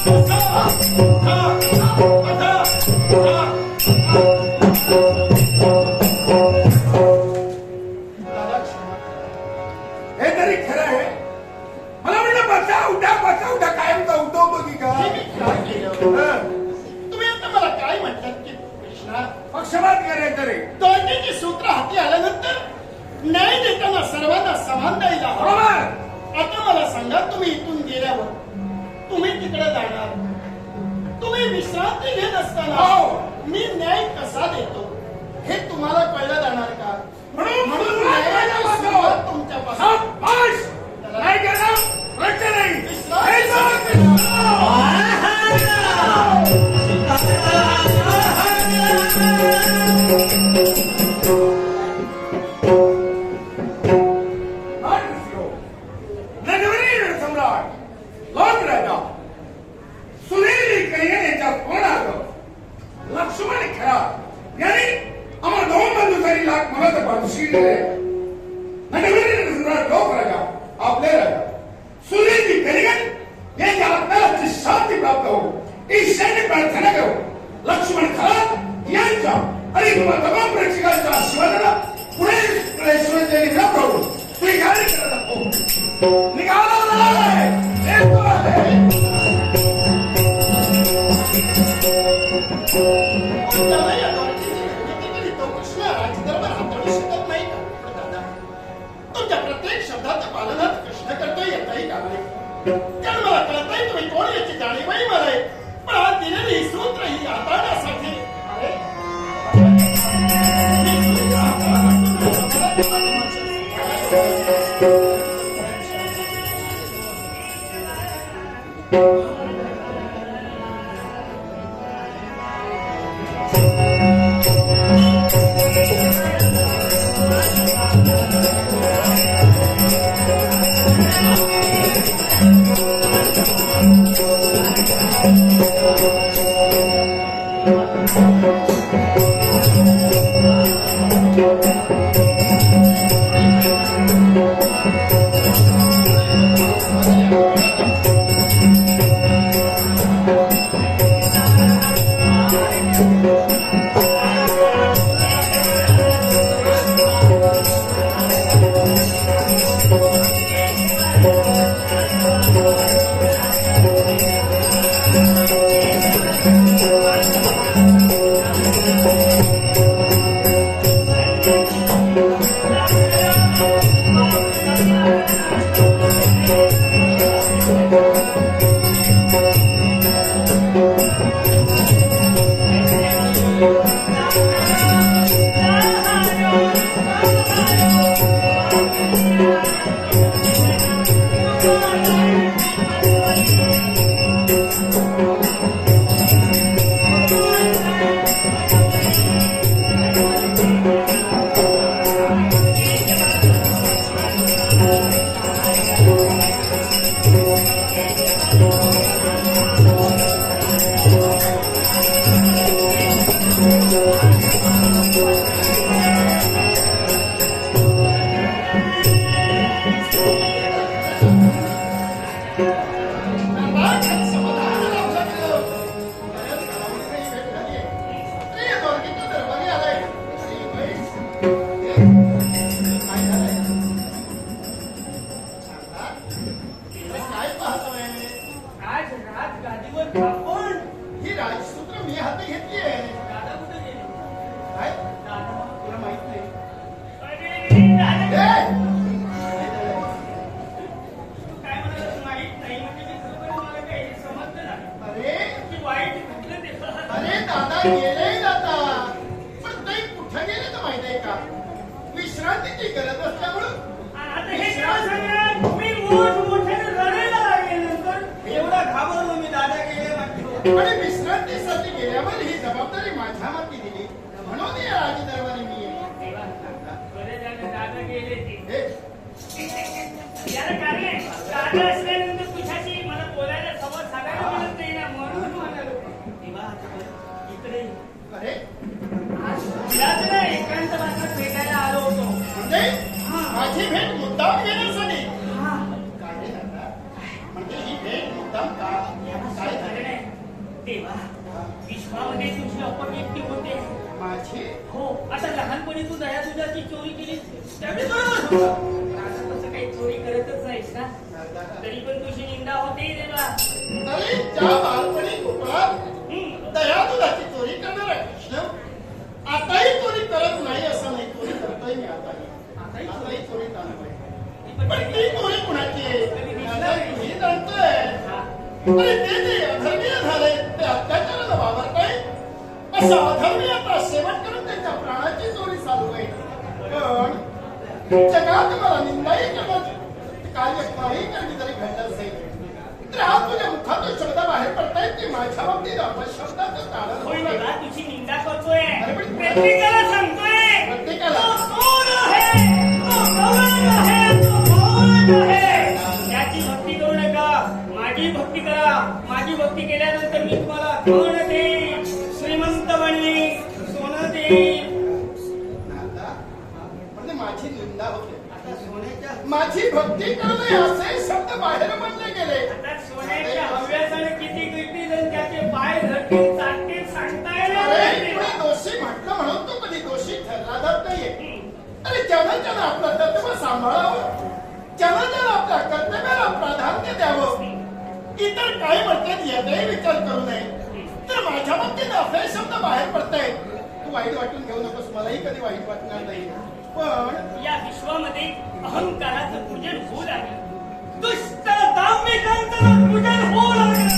बसा. हा. बसा. हा. दादा, क्षमा करा. हे तरी खरं आहे. मला म्हणलं बसा उठा कायमचा उठवतो की हे काय? मी काय केलं? तुम्ही आता मला काय म्हणतात की कृष्णा पक्षपात करायचं रे. द्वारकेची सूत्र हाती आल्यानंतर न्याय देताना सर्वांना समान द्यायला हवं. बरोबर. आता मला सांगा तुम्ही इथून गेल्यावर तुम्ही तिकडे जाणार. तुम्ही विश्रांती घेत असताना हो. मी न्याय कसा देतो हे तुम्हाला कळलं जाणार का? म्हणून न्यायाची सुरुवात तुमच्यापासून. शाबास. नाही केलं प्रश्न नाही. हे नगरी सम्राट लोक राजा सुनेरी करियन याच्या तोंडात लक्ष्मण खेळा यांनी आम्हा दोन बंधूसाठी लाख मला तर बांधशील नगरी सम्राट लोक राजा आपले राजा सुनेरी करियन यांच्या आत्म्याला शांती प्राप्त हो ईशान्य प्रार्थना करू. लक्ष्मण खरा यांच्या आणि तुम्हाला तमाम प्रेक्षकांच्या आशीर्वादाला पुढे शिवाजी न करू स्वीकार करत आहोत. निघाला येतो आहे. त्याला या द्वारकेची निर्मिती केली तो कृष्ण राजदरबार हाताळू शकत नाही का? दादा, तुमच्या प्रत्येक शब्दाचं पालनात कृष्ण करता येतही का नाही? कारण मला कळतंय तुम्ही कोण याची जाणीवही मला आहे. पण आज दिलेली ही सूत्र ही हाताळण्यासाठी अरे ही सूत्र हाताळण्यासाठी राजसूत्र मी हाती घेतलीये. दादा कुठे गेले? काय दादा तुला माहित नाही? अरे दादा ए! तू काय म्हणालास माहित नाही म्हणजे मी खरोखर मला काही समजलं नाही अरे की वाईट कुठलं ते अरे दादा गेले आता, पण ते कुठं गेले तर माहित आहे का? विश्रांतीची गरज असल्यामुळं. आता हे केव्हा सांगा मी मोठमोठ्याने रडायला लागल्यानंतर एवढा घाबरलो मी दादा गेले म्हटलो आणि विश्रांतीसाठी गेल्यावर ही जबाबदारी माझ्या माती दिली म्हणून या राजदरबारी मी येईल. तेव्हा बरे झाले दादा गेले ते हे, याला कारण आहे दादा असल्यानंतर तुझ्याशी मला बोलायला संवाद साधायला मिळत नाही ना म्हणून म्हणालो तेव्हा इकडे अरे आज तुलाच ना एकांत वासात भेटायला आलो होतो म्हणजे माझी भेट मुद्दाम घेण्यासाठी. हा काय रे दादा? म्हणजे ही भेट मुद्दाम का? काय काय कारण आहे तेव्हा विश्वामध्ये तुझी अपव्यक्ती होते माझी हो आता लहानपणी तू दया दुधाची चोरी केली त्यावेळी बरोबर होतं. आता तसं काही चोरी करतच नाहीस ना तरी पण तुझी निंदा होते देवा तरी ज्या बालपणी कोकणात दयादुधाची चोरी करणार आहे कृष्ण, आताही चोरी करत नाही असं नाही. चोरी करतोय मी आताही चोरी चालू आहे. पण ती चोरी कुणाची आहे? दादा, तुम्ही जाणतोय. अरे ते अधर्मीय झाले, ते अत्याचाराला वावरताय. असं अधर्मीयता सेवन करून त्यांच्या प्राणाची चोरी चालू आहे. पण जगात मला निंदाही करण्याची कार्य काही करणी जरी घडलं असेल तर आज तुझ्या मुखातून शब्द बाहेर पडतायत की माझ्या बाबतीत अपशब्दाचं तारण होय होईल. देवा तुझी निंदा करतोय अरे पण प्रत्येकाला सांगतोय प्रत्येकाला. तो कोण आहे तो कौन आहे तो कोण आहे त्याची भक्ती करू नका माझी भक्ती करा माझी भक्ती केल्यानंतर मी तुम्हाला धन देईन श्रीमंत बनवीन सोनं देईन नाता, म्हणजे माझी निंदा होते. आता सोन्याच्या माझी भक्ती करू नये असे शब्द बाहेर म्हणले गेले. आता सोन्याच्या हव्यासाने किती किती जण त्याचे पाय धरतील चालतील सांगता येणार अरे नाही. कोणी दोषी म्हटलं म्हणून तो कधी दोषी ठरला जात नाहीये. अरे ज्यानं ज्यानं आपलं कर्तव्य सांभाळावं, ज्यानं ज्यानं आपल्या कर्तव्याला प्राधान्य द्यावं, इतर काही म्हणतात याचाही विचार करू नये. तर माझ्या बाबतीत असे शब्द बाहेर पडतायत. तू वाईट वाटून घेऊ नकोस, मलाही कधी वाईट वाटणार नाही. पण या विश्वामध्ये अहंकाराचं पूजन होऊ लागलं दुष्ट दांभिकांचं पूजन होऊ लागलं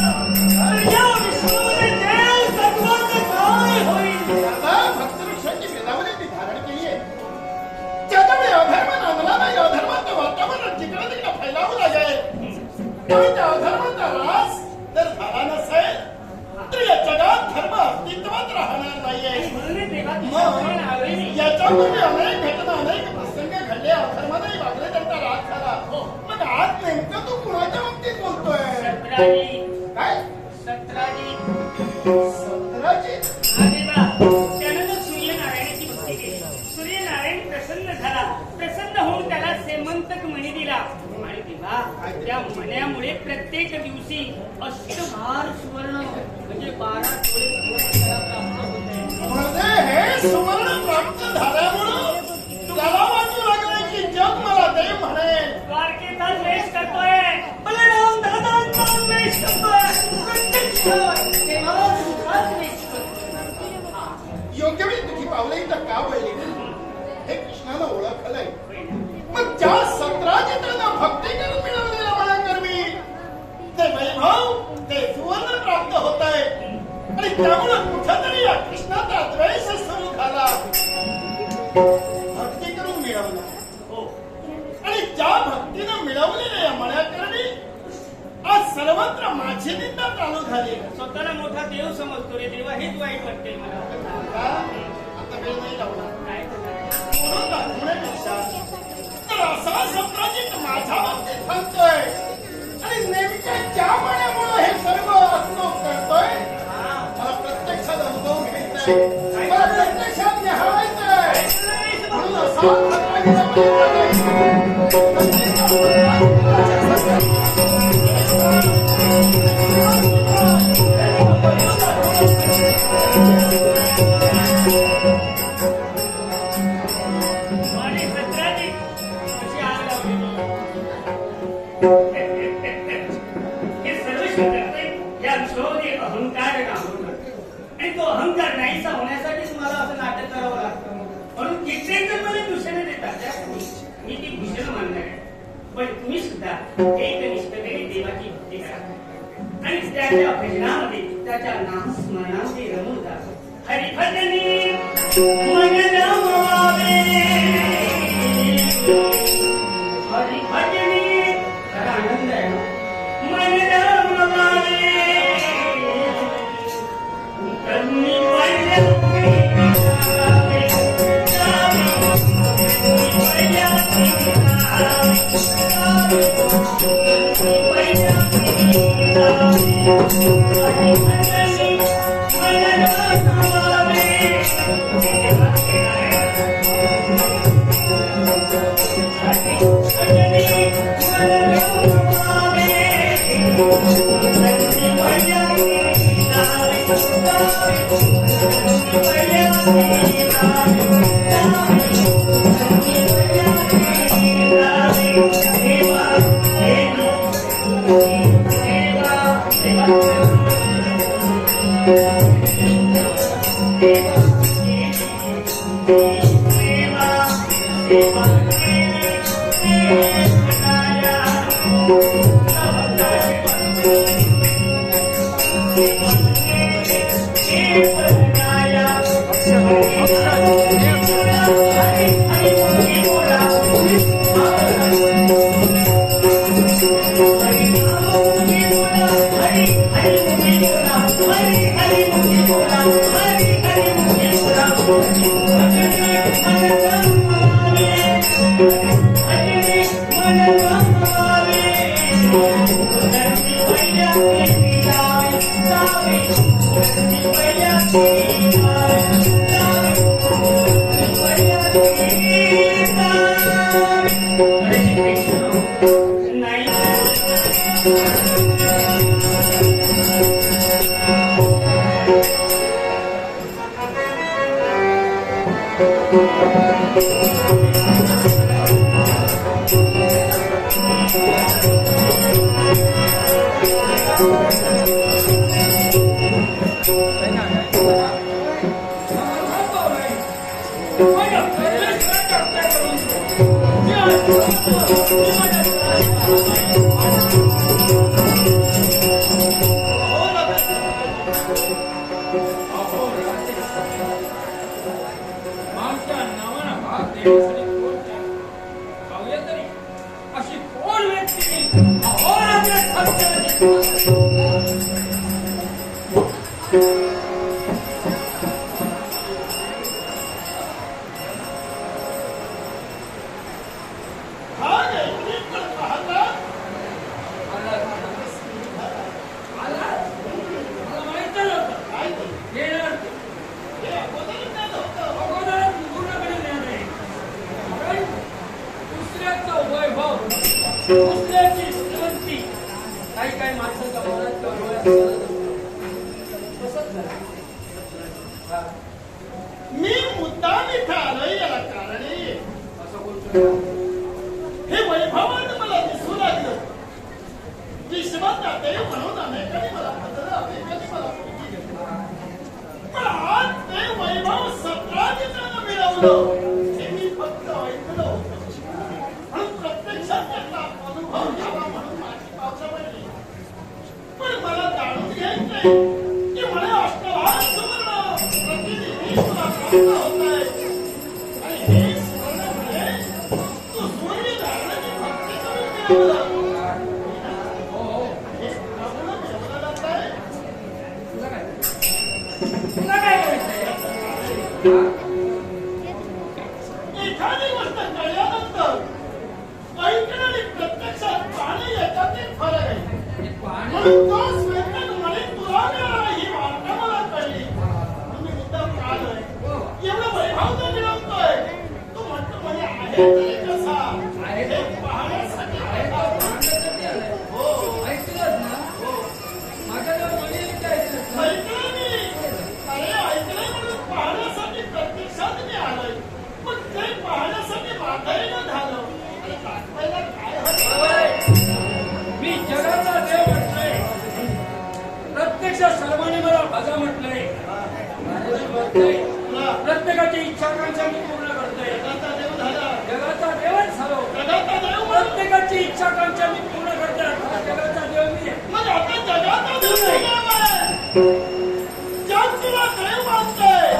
तर या विश्वामध्ये देव तत्वाचं काय होईल आता भक्तवृक्षाची वेदावली ती धारण केली आहे. ज्याच्यामुळे अधर्म नांदला नाही, अधर्माचं वातावरण जिकडे तिकडे फैलावू लागेल. त्यामुळे त्या अधर्माचा रास जर झाला नसेल तर या जगात धर्म अस्तित्वात राहणार नाहीये. म्हणून देवा तुझ्या शरण आलोय मी. याच्यापूर्वी अनेक घटना, अनेक प्रसंग घडले, अधर्माने वागले, त्यांचा राग झाला. मग आज नेमकं तू कुणाच्या बाबतीत बोलतोय? सत्राजी काय सत्राजी सत्राची? हा देवा त्यानं जर सूर्यनारायणाची भक्ती केली सूर्यनारायण प्रसन्न झाला प्रसन्न होऊन त्याला सेमंतक मणी दिला आणि देवा त्या मण्यामुळे प्रत्येक दिवशी अष्टभार सुवर्ण म्हणजे 12 तोळे सुवर्ण त्याला प्राप्त होते. म्हणजे हे सुवर्ण प्राप्त झाल्यामुळं तुला वाटू लागलं की जग मला देव म्हणेल. द्वारकेचा द्वेष करतोय बलराम दादांचा द्वेष करतोय प्रत्यक्ष तेव्हा तुझा द्वेष करतोय. योग्य वेळी तुझी पावलं इथं का वळली हे कृष्णानं ओळखलंय. मग ज्या सत्राजितानं भक्ती करून मिळवलेला मला कर्मी ते वैभव ते सुवर्ण प्राप्त होत आहे आणि त्यामुळं कुठंतरी या कृष्णाचा द्वेष सुरू झाला. भक्ती करून मिळवला हो आणि ज्या भक्तीनं मिळवलेल्या या मळ्याकरणी आज सर्वत्र माझी निंदा चालू झाली. स्वतःला मोठा देव समजतो रे देवा हेच वाईट वाटते मला का? आता वेळ नाही लावला. काय करणार? म्हणून दाखवण्यापेक्षा तर असा सत्राजित माझ्या बाबतीत सांगतोय आणि नेमक्या ज्या मण्यामुळे हे सर्व अनुभव करतोय मला प्रत्यक्षात अनुभव घ्यायचाय, मला प्रत्यक्षात न्याहाळायचंय. म्हणून असा सत्राजित आणि सत्राजी कशी आग लावली हे सर्व करतोय या विश्वामध्ये अहंकार काम करतो आणि तो अहंकार नाहीसा होण्यासाठीच मला असं नाटक करावं लागतं. म्हणून कित्येक जण मला दूषणे देतात, त्यासाठी मी ती भूषण मानणार आहे. पण तुम्ही सुद्धा एकनिष्ठतेने देवाची भक्ती करा आणि त्याच्या भजनामध्ये, त्याच्या नामस्मरणामध्ये रमून जा. हरिभजनी मन रमावे, हरिभजनी खरा आनंद आहे. मन रमावे करुणी अशी कोण व्यक्ती दुसऱ्याची श्रीमंती काही काही माणसांच्या मनात किंवा डोळ्यात तसंच झालं. मी मुद्दाम इथं आलोय याला कारण आहे. असं बोलतो हे वैभवानं मला दिसू लागलं. विश्वास जाते म्हणून अनेकांनी मला बदललं, अनेकांनी मला मुलगी घेतली. पण आज ते वैभव 17 दिवसानं मिळवलं हे मी फक्त ऐकलं होतं. म्हणून प्रत्यक्षात त्याचा अनुभव घ्यावा म्हणून माझी पावलं पडली. पण मला जाणून घ्यायचंय की मला अष्टभाग सुवर्ण प्रतिनिधी तुला प्राप्त होत आहे. आणि हे सुवर्णमुळे तू सूर्य धारणाची भक्ती करून मिळवलं. हे प्रभूला मिळवलं जात आहे. तुला काय करायचंय? एखादी गोष्ट कळल्यानंतर ऐकणं आणि प्रत्यक्षात पाहणं याच्यातील फरक आहे. म्हणून तो स्वयंपाक म्हणे तुला मिळाला ही वार्ता मला कळली. तुम्ही मुद्दाम का आलोय? एवढं वैभव तो मिळवतोय. तू म्हणतो म्हणे आहे तरी कसा? हे पाहण्यासाठी आला. हो. ऐकलंच ना? माझ्याजवळ म्हणेल की ऐकलंच ना? ऐकलं मी. अरे ऐकलंय म्हणून पाहण्यासाठी प्रत्यक्षात मी आलोय. पण ते पाहण्यासाठी बाधाईनं झालं. अरे दाखवायला काय हवं? मी जगाचा देव म्हटलंय, प्रत्यक्ष सर्वांनी मला भजा म्हटलंय. आकांक्षा मी पूर्ण करतोय. जगाचा देव झाला. जगाचा देवच झालो. जगाचा देव म्हणून. प्रत्येकाची इच्छा आकांक्षा मी पूर्ण करतोय. अर्थात जगाचा देव मी आहे. मग आता जगाचा देव कोण आहे? जग तुला देव मानतंय.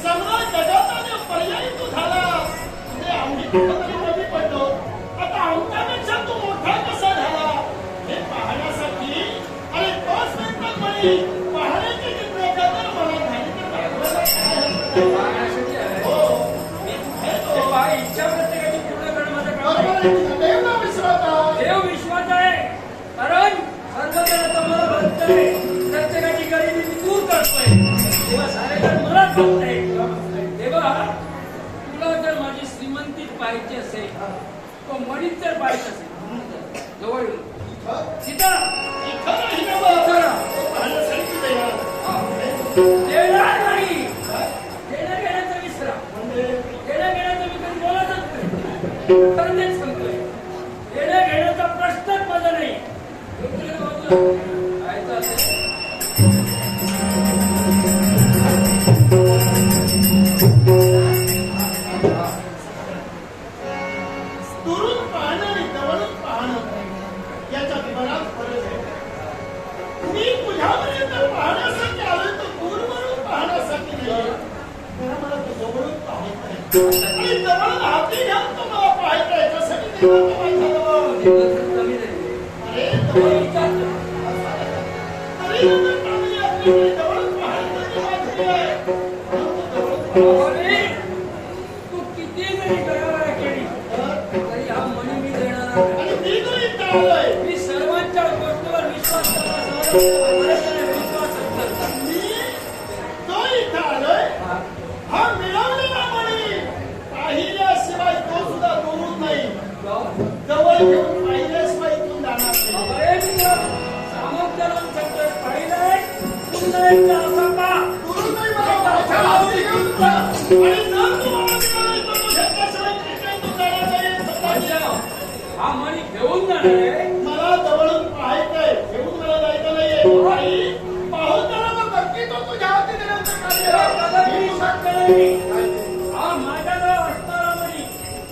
समजा जगाचा देव पर्यायी तू झाला. म्हणजे आम्ही कुठंतरी कमी पडलो. आता आमच्यापेक्षा तू मोठा कसा झाला हे पाहण्यासाठी आणि तोच व्यक्तपणे पाहण्याची जिज्ञासा जर मला झाली तर दाखवायला काय हरकत आहे? हो. हे तो. तेव्हा इच्छा प्रत्येकाची पूर्ण करणं माझं काम बरोबर आहे. आहे. देव ना विश्वासा. देव विश्वास आहे. कारण सर्वजण आता मला बघतोय. प्रत्येकाची गरिबी मी दूर करतोय. तेव्हा सारेजण मलाच बघताय. तेव्हा तुला जर माझी श्रीमंती पाहिजे असेल, तो मणीच जर पाहिजे असेल, जवळ येऊन सीता इथं नाही ना बा. चला. पाहण्यासाठी देणार. देणार नाही. देण्या घेण्याचा विसरा. म्हणजे देण्या घेण्याचं मी कधी बोलतच नाही. खरं तेच सांगतोय. देण्या घेण्याचा प्रश्नच माझा नाही. दुसऱ्या बाजूला खायचं असेल दुरून पाहणं आणि जवळून पाहणं याच्यात बराच फरक आहे. मी तुझ्यापर्यंत पाहण्यासाठी आलोय तर दूरवरून पाहण्यासाठी नाही. मला तू जवळून पाहायचं आहे. आणि जवळून हाती घ्याल तो मला पाहायचं आहे. याच्यासाठी देवाचं काय झालं? कमी नाही. अरे जवळ तरी नंतर चांगली आपली जवळून पाहायचं की वाचली आहे. म्हणून तू जवळून पाहा. अरे, तू किती जरी गयावया केली तरी हा मणी मी देणार नाही. आणि मी जो इथं आलोय मी सर्वांच्या गोष्टीवर विश्वास करतो. विश्वासच करतो. मी जो इथं आलोय हा मिळवलेला मणी पाहिल्याशिवाय तो सुद्धा दूरून नाही. जवळ घेऊन पाहिल्याशिवाय इथून जाणार नाही. अरे मित्र, सामर्थ्याला सांगतोय, पाहिलंय, पुन्हा एकदा असा पहा. दूरून नाही मला माझ्या हाती घेऊन जा. आणि जर तुम्हाला मिळालं तर तू घेतल्याशिवाय तिथे तू जाणार नाही. अच्छा, हा मणी घेऊन जाणार आहे. मला जवळून पाहायचंय. घेऊन मला जायचं नाहीये. आणि पाहून त्याला मग नक्की तो तुझ्या हाती देण्याचं कार्य मी मी तुझं सांगतो नाही. हा माझ्याजवळ असणारा मणी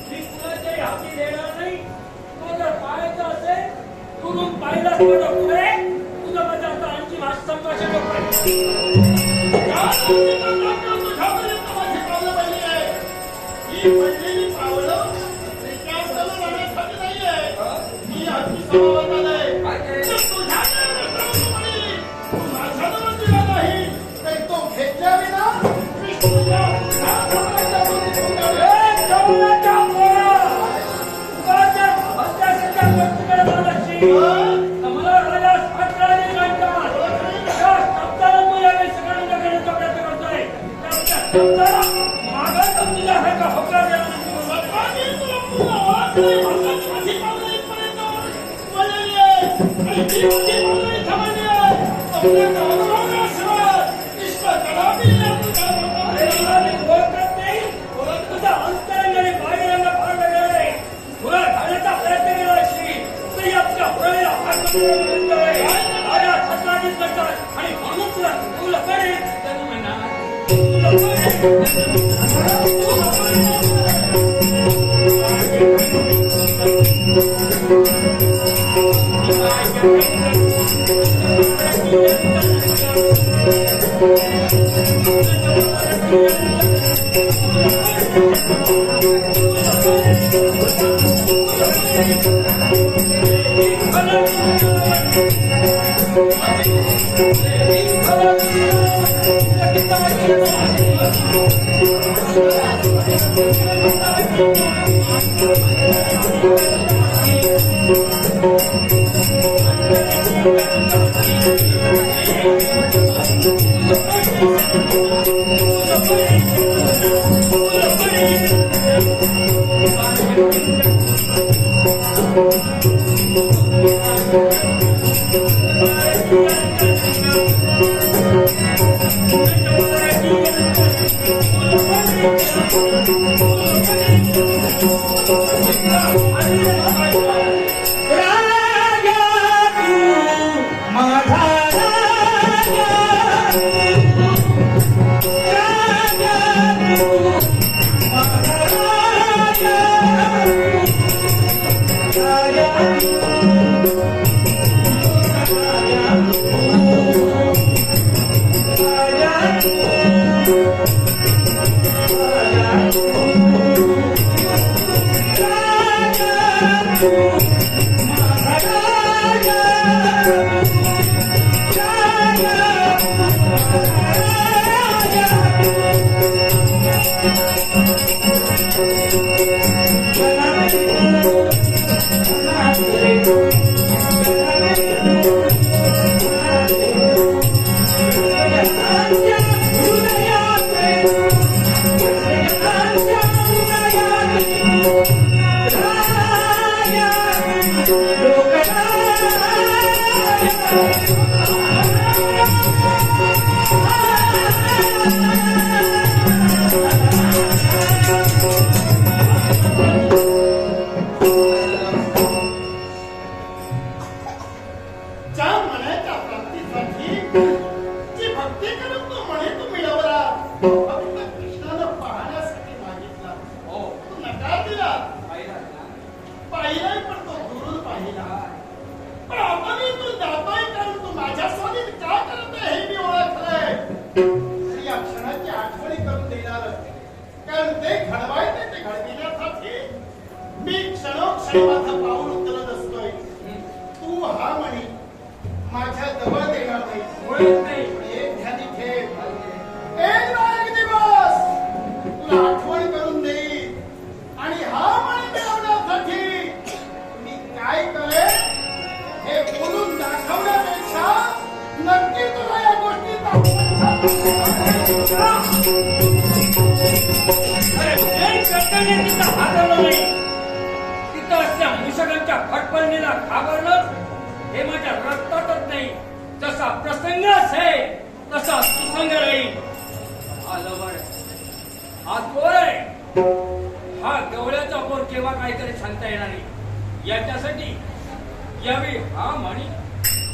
मी कुणाच्याही हाती देणार नाही. तो जर पाहायचा असेल, दुरून पाहिला तुझ्या पुढे तुझं माझ्या आता आणखी भाष संभाषण तुझ्यापर्यंत माझी पावलं पडली आहे. ही पडलेली पावलं रिकामटेला जाण्यासाठी नाहीये. ही अगदी समावादाला आहे. तर तुझ्याकडे मित्रांनी तू माझ्याजवळ दिला नाही तर तो घेतल्याविना मी तुझ्या हातामध्ये ठेवून द्यावे. मला राजा सातराजे म्हणतात. त्या शब्दाला तू यावेळी सगळं करण्याचा प्रयत्न करतोय. त्या शब्दाला मागायचं तुझ्या आहे का होकार देणार? सत्ताने तुला पूर्ण आवाज नाही. भारताची माझी पावलं इथपर्यंत वळलेली आहे. आणि ती माझी पावलं इथं वळली आहे. आपल्या अनुभवाशिवाय इष्ट कदापि या तुझ्या अरे तुला मी ओळखत नाही. तुझा अंतरंग आणि बाह्यरंग फार वेगळा आहे. तुला घालण्याचा प्रयत्न केला असली तरी आपल्या होळीला हात म्हणतोय. राजा छत्राजीत करतात आणि म्हणून तुला कळेल त्यांनी म्हणणार ज्या मनाच्या प्राप्तीसाठी जी भक्ती करून तो म्हणे तू मिळवला फक्त कृष्णाला पाहण्यासाठी मागितला तू नकार दिला पाहिलाय पण तो दुरून पाहिला पण आता मी तू जातोय कारण तू माझ्या स्वाधीन का करत आहे हे मी ओळखलंय तर या क्षणाची आठवणी करून देणार कारण ते घडवायचे ते घडविण्यासाठी मी क्षणोक्षणी माझं पाऊल उचलत असतोय तू हा म्हणी माझ्या जवळ देणार नाही मुळीच नाही. एक ध्यानी ठेव एक ना एक दिवस तुला आठवण करून देईल आणि हा म्हणी मिळवण्यासाठी मी काय करेन हे बोलून दाखवण्यापेक्षा नक्की तुला या गोष्टी अरे प्रेम करताना तिथं हाताळलं नाही तिथं असल्या मुशकांच्या फटफडणीला घाबरणं हे माझ्या रक्तातच नाही जसा प्रसंग असेल तसा सुसंग राहील हा लबाड हा चोर आहे हा गवळ्याचा पोर केव्हा काहीतरी सांगता येणार नाही याच्यासाठी यावेळी हा म्हणी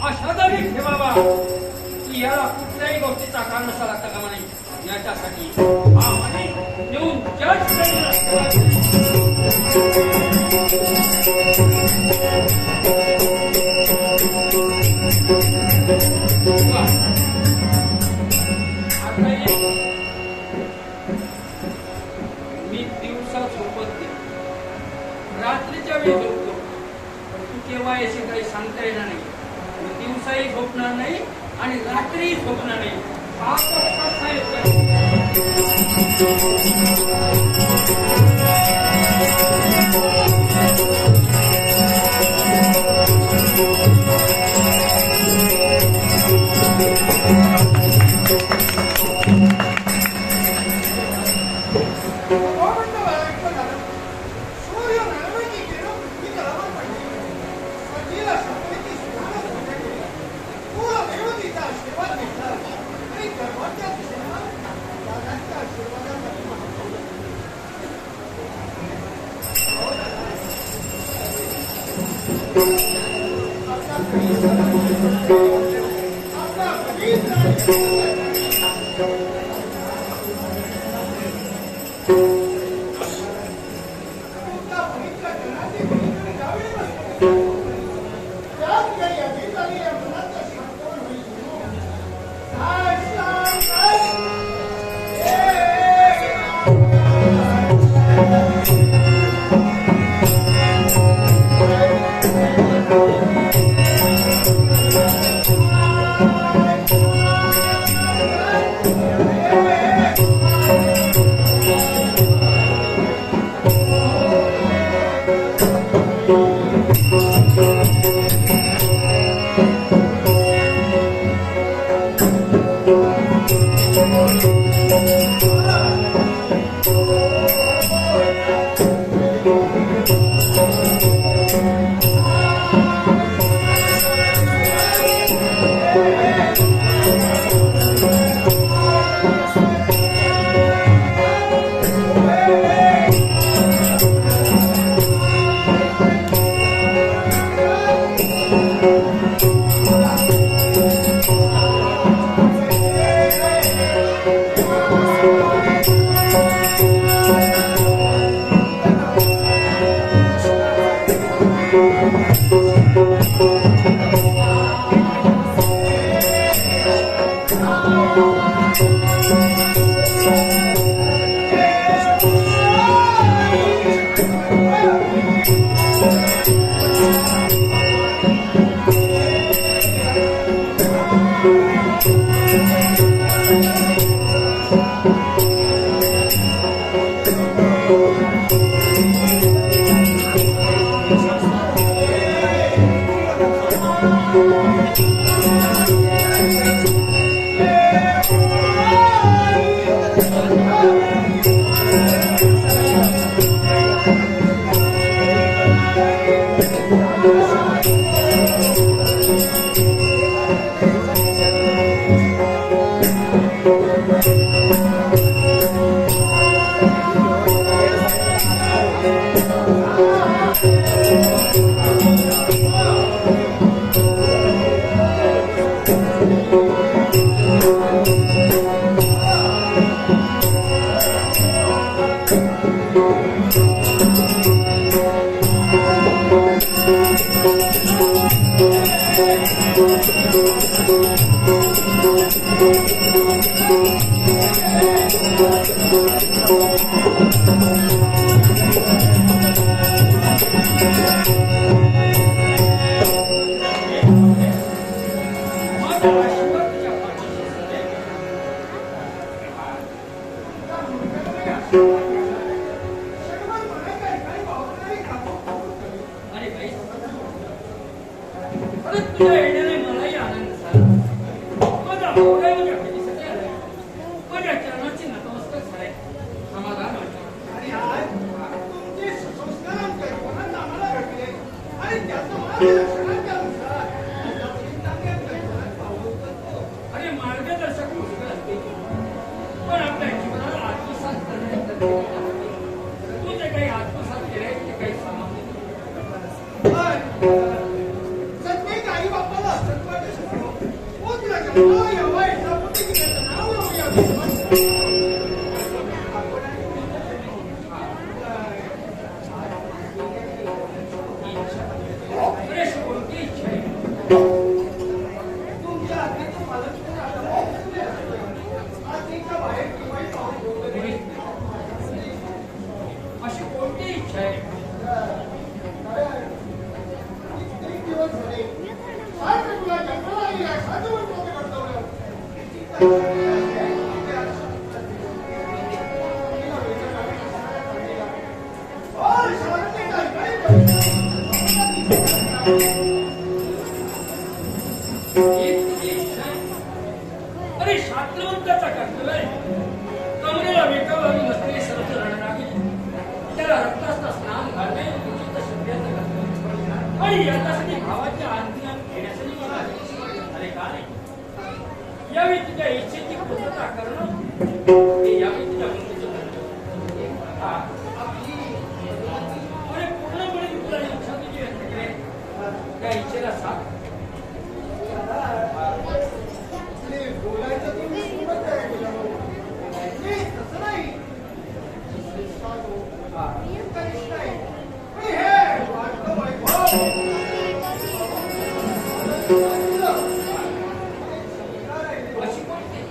अशा जागी ठेवावा की याला कुठल्याही गोष्टीचा कारण असा लागता कामा नाही याच्यासाठी हा म्हणी नेऊन जज आता ये मी दिवसा झोपत नाही रात्रीच्या वेळी झोपतो तू केव्हा येशील काही सांगता येणार नाही मी दिवसाही झोपणार नाही आणि रात्रीही झोपणार नाही हा कसा माझा आशीर्वाद तुझ्या पाठीशी सदैव. अरे बाई, परत तुझ्या येण्याने मलाही आनंद झाला. माझा भावराय माझ्या पाठीसाठी आलाय. माझ्या चरणाची नतमस्तक झालाय. समाधान वाटलं. आणि आज तुमचे संस्कारांचे कोणाला आम्हाला घडले आणि त्याचं मार्गदर्शनाच्या अनुसार आता तुम्ही चांगल्या प्रयत्नात पाऊल करतो. अरे मार्गदर्शक पुष्कळ असते, पण आपल्या जीवनाला आत्मसात करण्याची तत्त्वे नाही. तू जे काही आत्मसात केले ते काही सामान्य नाही. सत्य आई बापाला सत्वाचे शिकवो. ओ तुला जन्माला यावा याचा पुढे की त्याचं नाव लावू यावे. अरे कोणती इच्छा आहे? तुमच्या आज्ञेचं पालन करून आता आज्ञेच्या बाहेर केव्हाही पाऊल ठेवलं नाही. अशी कोणती इच्छा आहे? कित्येक दिवस झाले सारखं तुला जन्माला आली आहे, साधं वर्षाचं कर्तव्य. तिला वेगळं काढण्याचा ओ, शांती काय एक तुझी इच्छा आहे? अरे शास्त्रवंताचा कर्तव्य आहे. कमरेला वेका घालून बसलेले सरस रणरागी त्याला रक्ताचं स्नान घालणे उचित सभ्याचं कर्तव्य. आणि याच्यासाठी भावाच्या आज्ञा घेण्यासाठी मला अरे का नाही? यावेळी तुझ्या इच्छेची पूर्तता करणं हे यावेळी तुझ्या मुलीचं कर्तव्य. हा. अरे पूर्णपणे तुला इच्छा तुझी व्यक्त केली त्या इच्छेला साथ बोलायचं तुम्ही सुरुवात करायची. नाही, तसं नाही. कधीच नाही. पण हे वाटलं वैभव. अशी कोणती?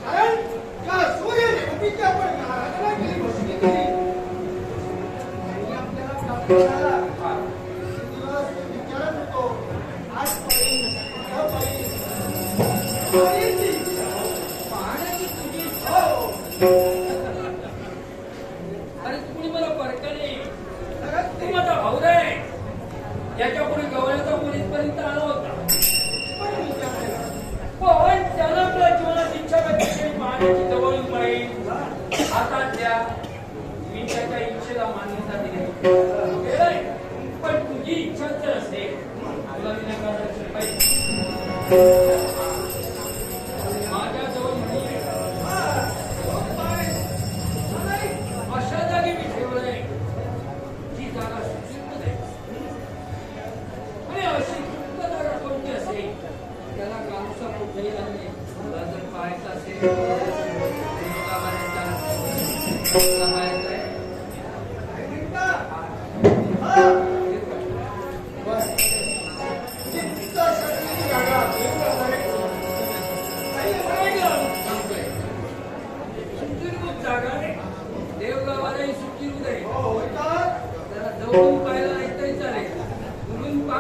कारण त्या सूर्यदेवतेची आपण आराधना केली, भक्ती केली. आणि आपल्याला प्राप्त झाला. दिवस विचारत होतो, आज पाहिजे, उद्या पाहिजे. पाहिजे ती. पाहण्याची तुझी हो. अरे तुम्ही मला परकले सगळ्यात तू माझा भाऊ रे. याच्यापुढे गवळ्याचा पोलीसपर्यंत आला होता, पण विचारायला. पण त्याला आपल्या जीवनात इच्छा व्यक्त केली पाहण्याची जवळ पाहिजे. आता द्या मी त्याच्या इच्छेला मान्यता दिली. पण तुझी इच्छा जर असेल तुला मी नकार पाहिजे. माझ्याजवळ म्हणी अशा जागी मी ठेवलंय जी जागा सुचित आहे. आणि अशी गुप्त जागा कोणती असेल त्याला कानुसा कुठेही लागले. तुला जर पाहायचं असेल तुला पाहायचं आहे. देवगावालाही सुट्टी उदय त्याला जवळून पाहायला नाही तरी चालेल, दुरून पा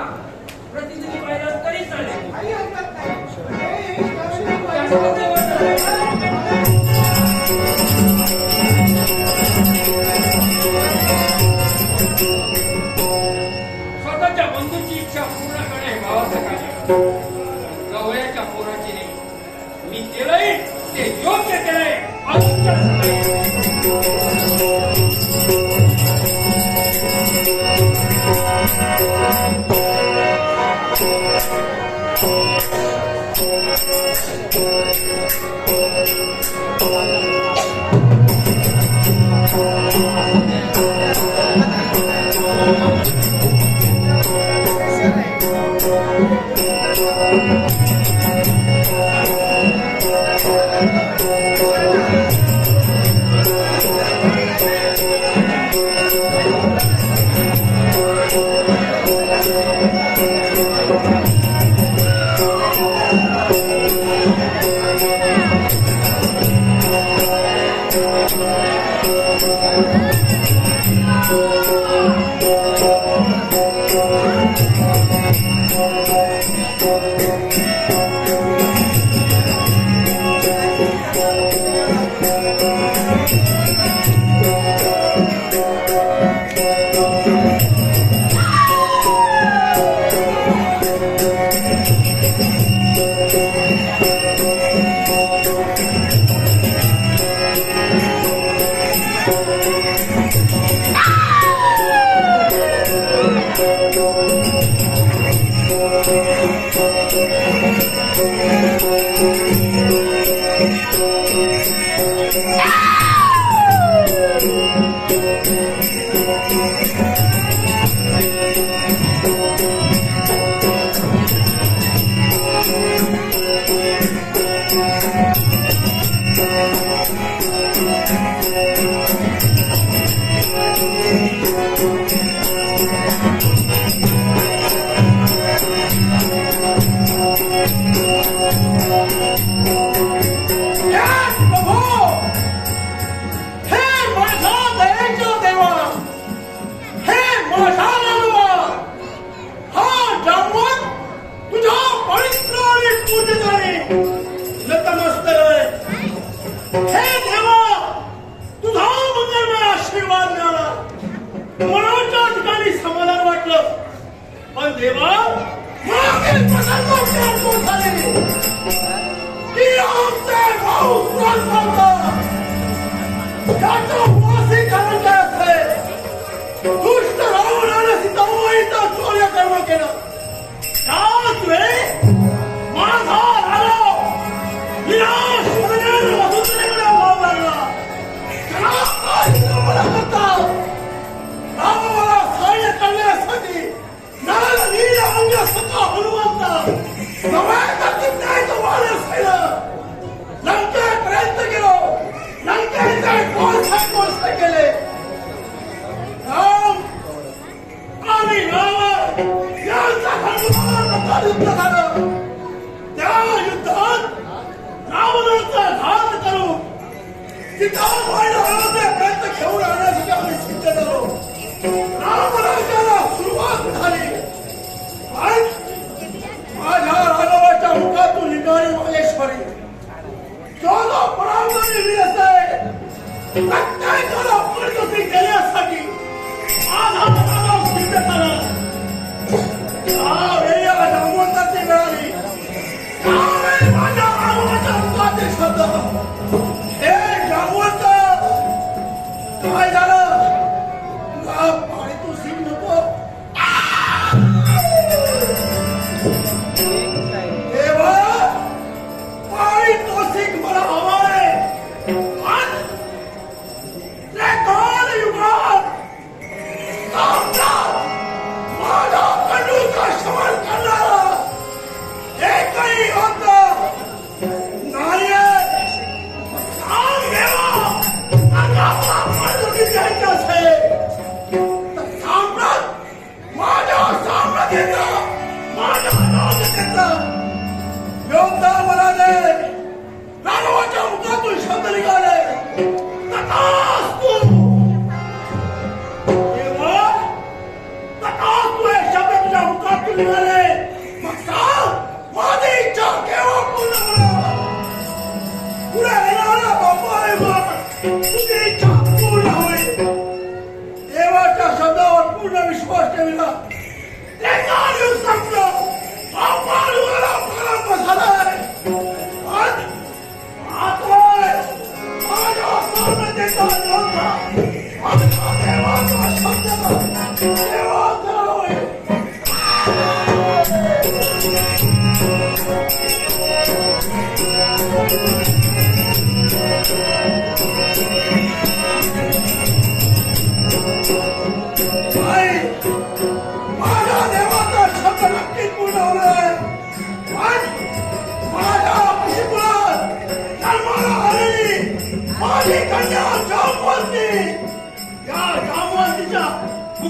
प्रतिनिधी पाहिला तरी चालेल. स्वतःच्या बंधूची इच्छा पूर्ण करणे हे भावाचं कार्य. गवळ्याच्या पोराची नाही. मी केलंय ते योग्य केलंय. Thank you.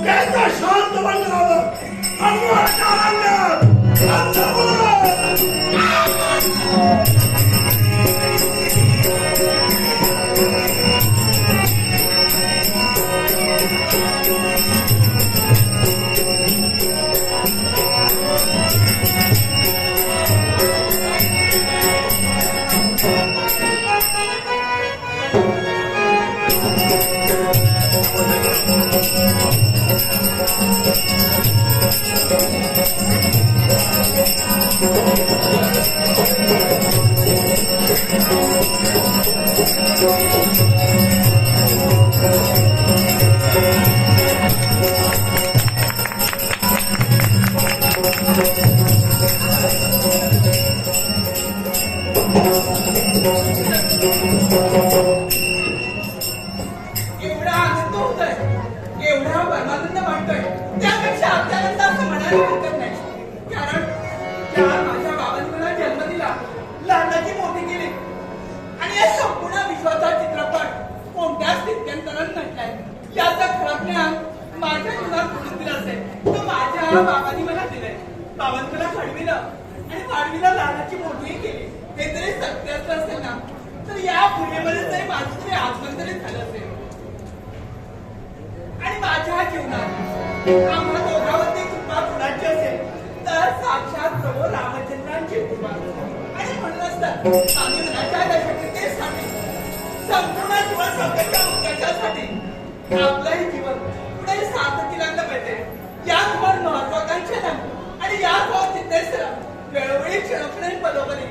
मुख्याचा शांत बनवलं अनवरच्या अंगात अंतर्मुख एवढा आनंद होतोय, एवढा परमानंद वाटतोय, त्यापेक्षा अत्यानंद असं म्हणायला हरकत नाही. कारण त्या माझ्या बाबांनी मला जन्म दिला, लहानाची मोठी केली आणि या संपूर्ण विश्वाचा चित्रपट कोणत्या स्थित्यंतरात नटलाय याचं खरं ज्ञान माझ्या जीवनात कोणी दिलं असेल तर माझ्या बाबांनी मला दिलंय. बाबांनी मला घडविलं आणि वाढविलं, लहानाची मोठी केली. हे जरी सत्य असेल ना तर या पूर्वेमध्ये तरी माझं तरी आगमन तरी झालं असेल. आणि माझ्या जीवनात आम्हा दोघांवरती कृपा कुणाची असेल तर साक्षात प्रभू रामचंद्रांची कृपा. आणि म्हणूनच तर आम्ही मनाच्या दशकतेसाठी संपूर्ण जीवन संकटाच्या उत्कर्षासाठी आपलंही जीवन पुढे सार्थकी लागलं पाहिजे. याचवर महत्वाकांक्षेनं आणि याचवर चित्तेसर वेळोवेळी क्षणोक्षणी पदोपदी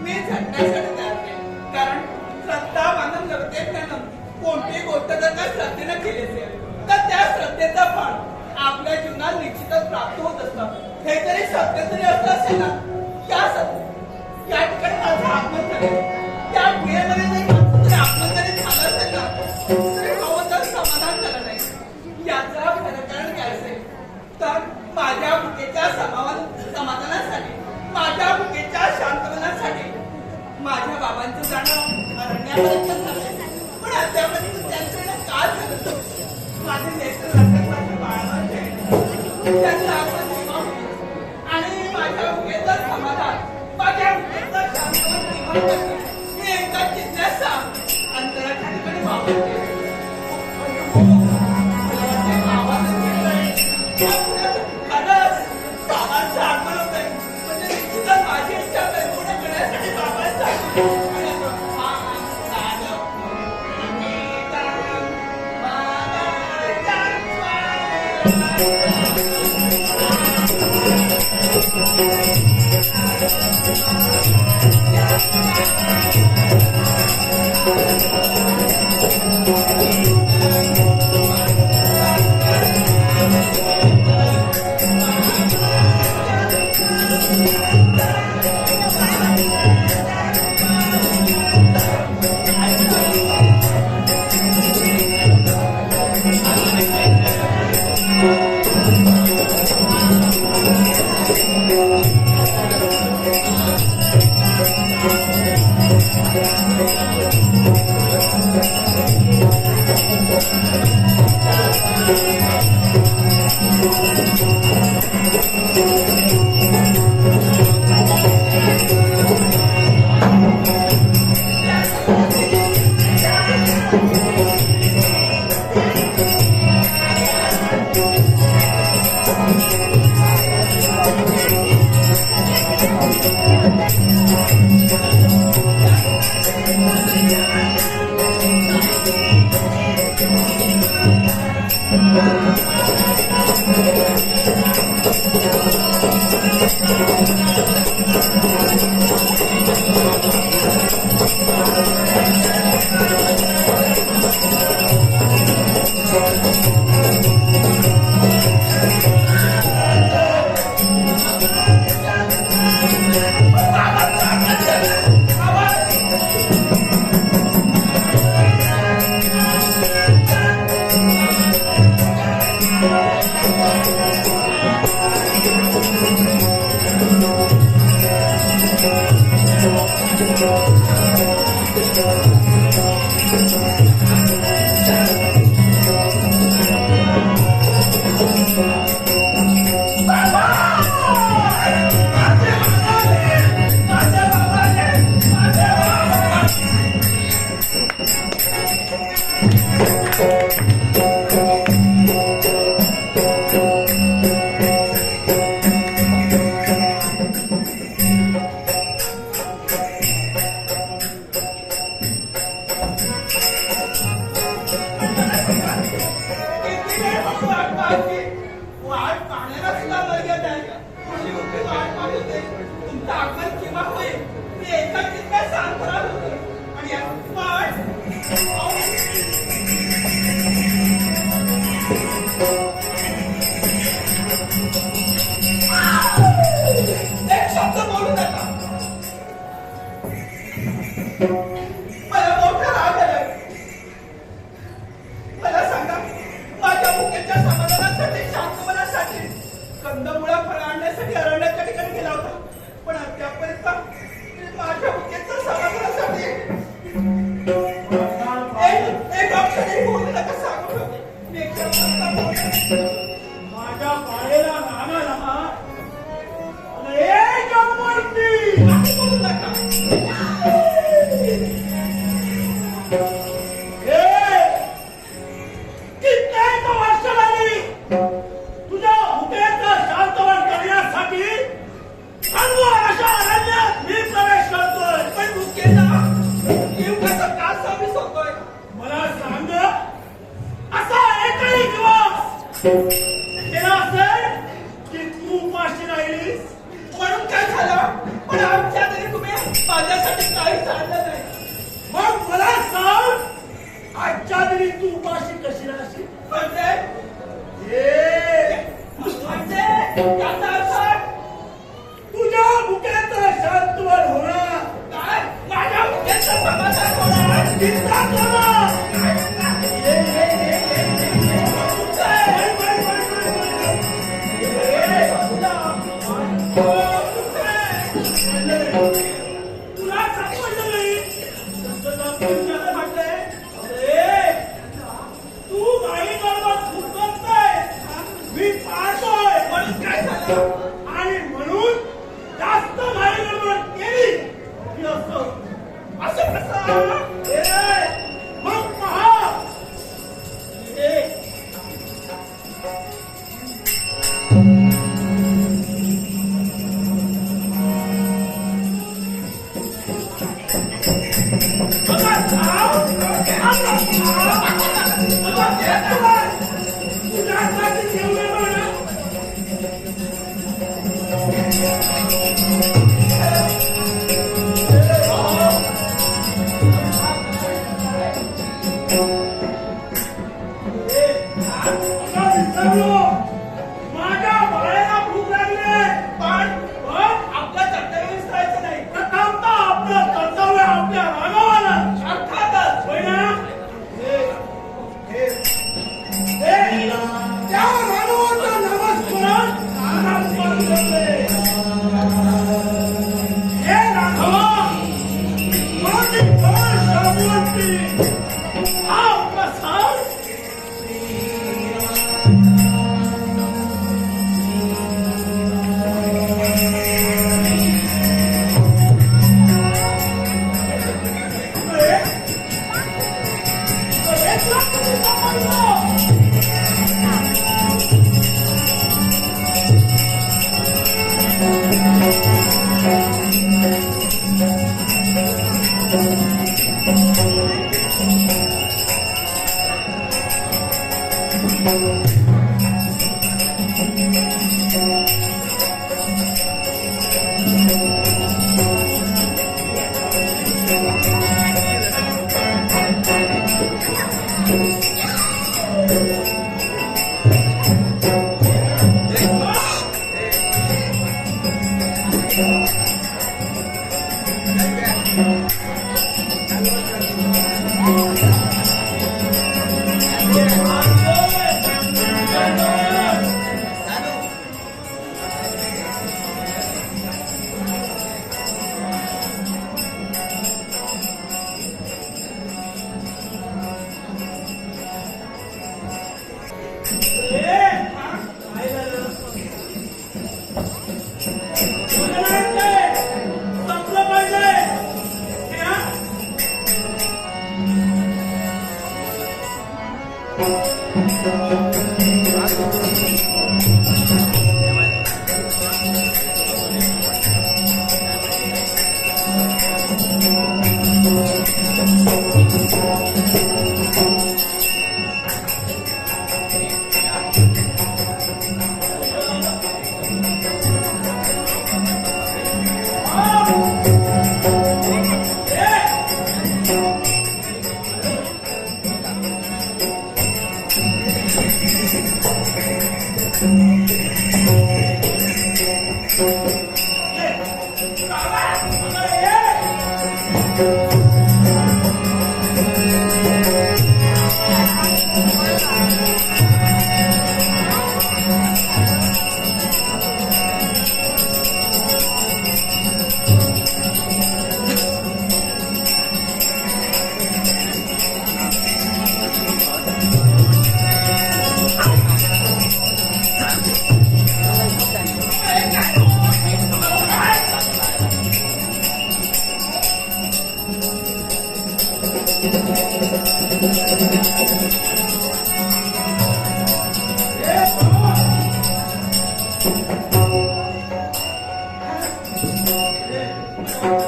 मी झटण्यासाठी तयार केले. कारण श्रद्धा मानम जगते ज्ञानम, कोणती गोष्ट जर का श्रद्धेनं केली असेल तर त्या श्रद्धेचं फळ आपल्या जीवनात निश्चितच प्राप्त होत असतं. हे जरी सत्य जरी असलं असेल ना, या ठिकाणी माझं आगमन झालं, त्या वेळेमध्ये जरी माझं जरी आगमन जरी झालं असेल ना तरी भावाचं समाधान झालं नाही. याचं खरं कारण काय असेल तर माझ्या भुकेच्या समाधानासाठी, माझ्या भुकेच्या शांतवनासाठी माझ्या बाबांचं जाणं अरण्यापर्यंत झालं. पण अद्यापर्यंत त्यांचं का झालं? माझे नेत्र रंगत माझ्या बाळाचे त्यांचं आगमन केव्हा होईल आणि माझ्या भुकेचं समाधान, माझ्या भुकेचं शांतवन केव्हा करते मी एका जिज्ञासा अंतराच्या ठिकाणी वापरते. बाबांचं आगमन होतंय म्हणजे निश्चितच माझी इच्छा पूर्ण करण्यासाठी बाबांचं आगमन. ताकद किंवा होईल मी एकाकीच काय शांत राहत होते आणि एक शब्द बोलू नका. मला मोठा राग आलाय. मला सांगा माझ्या मुकेच्या समाधानासाठी शांतपणासाठी कंदमुळा फळं आणण्यासाठी अरण्याच्या ठिकाणी गेला होता पण अद्यापर्यंत माझ्या मुकेच्या समाधानासाठी एक अक्षरही बोलू नका सांगू नका. मी एक शब्द बोलू. माझ्या पायाला नाना एक मूर्ती नाही बोलू नका. कित्येक वर्ष झाली तुझ्या हुकेचं शांतवन करण्यासाठी सर्व अशा अरण्यात मी प्रवेश करतोय. पण मुकेला युगाचा का सामीस होतोय. मला सांग असा एकही दिवस गेला असेल की तू उपाशी राहिलीस. म्हणून काय झालं पण आमच्या घरी तुम्ही माझ्यासाठी काहीच आणलं नाही. मग मला सांग आजच्या दिनी तू उपाशी कशी राहशील. म्हणजे याचा अर्थ तुझ्या मुकेचं शांतवन होणार. काय माझ्या मुकेचं समाधान होणार. चिंता करा. तुला सापडलं नाही म्हटलंय तू गाडी बरोबर फुटत नाही मी पाहतोय. म्हणून काय झालं. आणि म्हणून जास्त गाडी बरोबर केली की असं कसं मग पहा माझ्या बाळाला भूक लागली. पण आपल्या कर्तव्य विसरायचं नाही. प्रथमतः आपलं कर्तव्य आपल्या रागावाला अर्थातच होय ना. त्या रागावाचं नमस्कार कानावर पडले. हे राघवा माझी फार शाबुवंती हा प्रसाद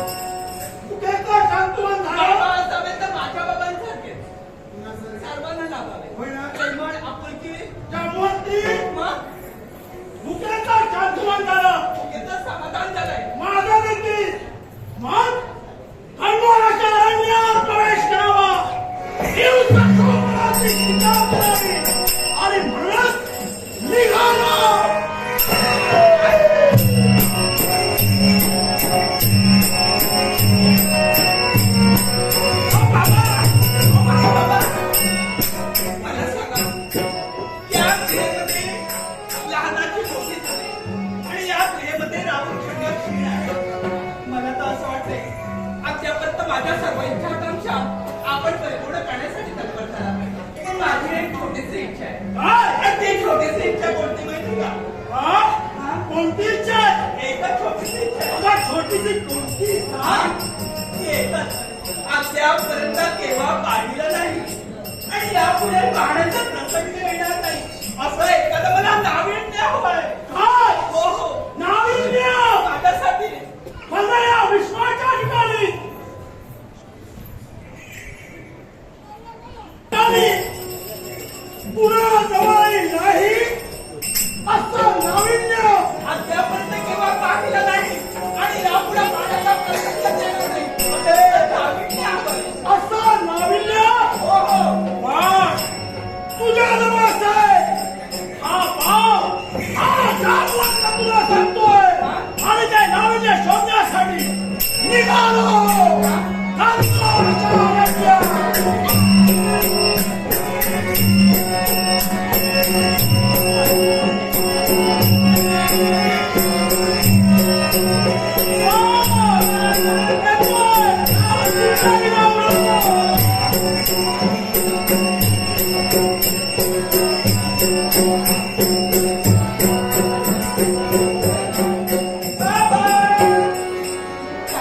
मुकेचा शांतवन झाला बाबासाहेब तर माझ्या बाबांसारखे सर्वांना लाभावे होय ना? प्रेमळ आपुलकी त्यामुळे मग मुकेचा शांतवन झाला याचं समाधान झालंय माझा देखील मग खंडोबाच्या अरण्यात प्रवेश करावा ही उत्सवमनाची चिंता करावी आणि म्हणूनच निघालो. मला सांगा या क्रियेमध्ये लहानाची मोठी झाली आणि या क्रियेमध्ये राहून क्षणभर क्षीण आहे. मला तर असं वाटतंय अद्यापर्यंत माझ्या सर्व इच्छा आकांक्षा आपण परिपूर्ण करण्यासाठी तत्पर झाला पाहिजे. पण माझी एक छोटीशी इच्छा आहे. काय? ती छोटीशी इच्छा कोणती माहिती का? हा? कोणती इच्छा आहे? एकच छोटीशी इच्छा आहे. अगं, छोटीशी कोणती हा? ती एकच. अद्यापर्यंत केव्हा पाहिलं नाही आणि यापुढे पाहण्याचा प्रसंग येणार नाही असं एखादं मला नाविन्य हवंय. काय? हो हो नाविन्य माझ्यासाठी मला या विश्वाच्या ठिकाणी पुन्हा जवळ नाही असं नाविन्य अद्यापर्यंत केव्हा पाहिलं नाही आणि यापुढे पाहण्याचा प्रसंग येणार नाही असं नाविन्य हवंय. असं नाविन्य हो हो वाह! तुझ्या जवळच आहे हा भाव हा जागवंत तुला सांगतोय आणि त्या नाविन्य शोधण्यासाठी निघालो. खंडोबाच्या अरण्यात.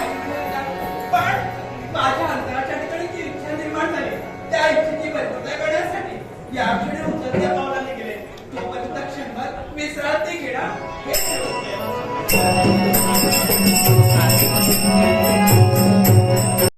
पण माझ्या अंतराच्या ठिकाणी जी इच्छा निर्माण झाली त्या इच्छेची पूर्तता करण्यासाठी या क्षणी उचलत्या पावलाने गेले. तोपर्यंत क्षणभर विश्रांती घेणं हे ठरवले.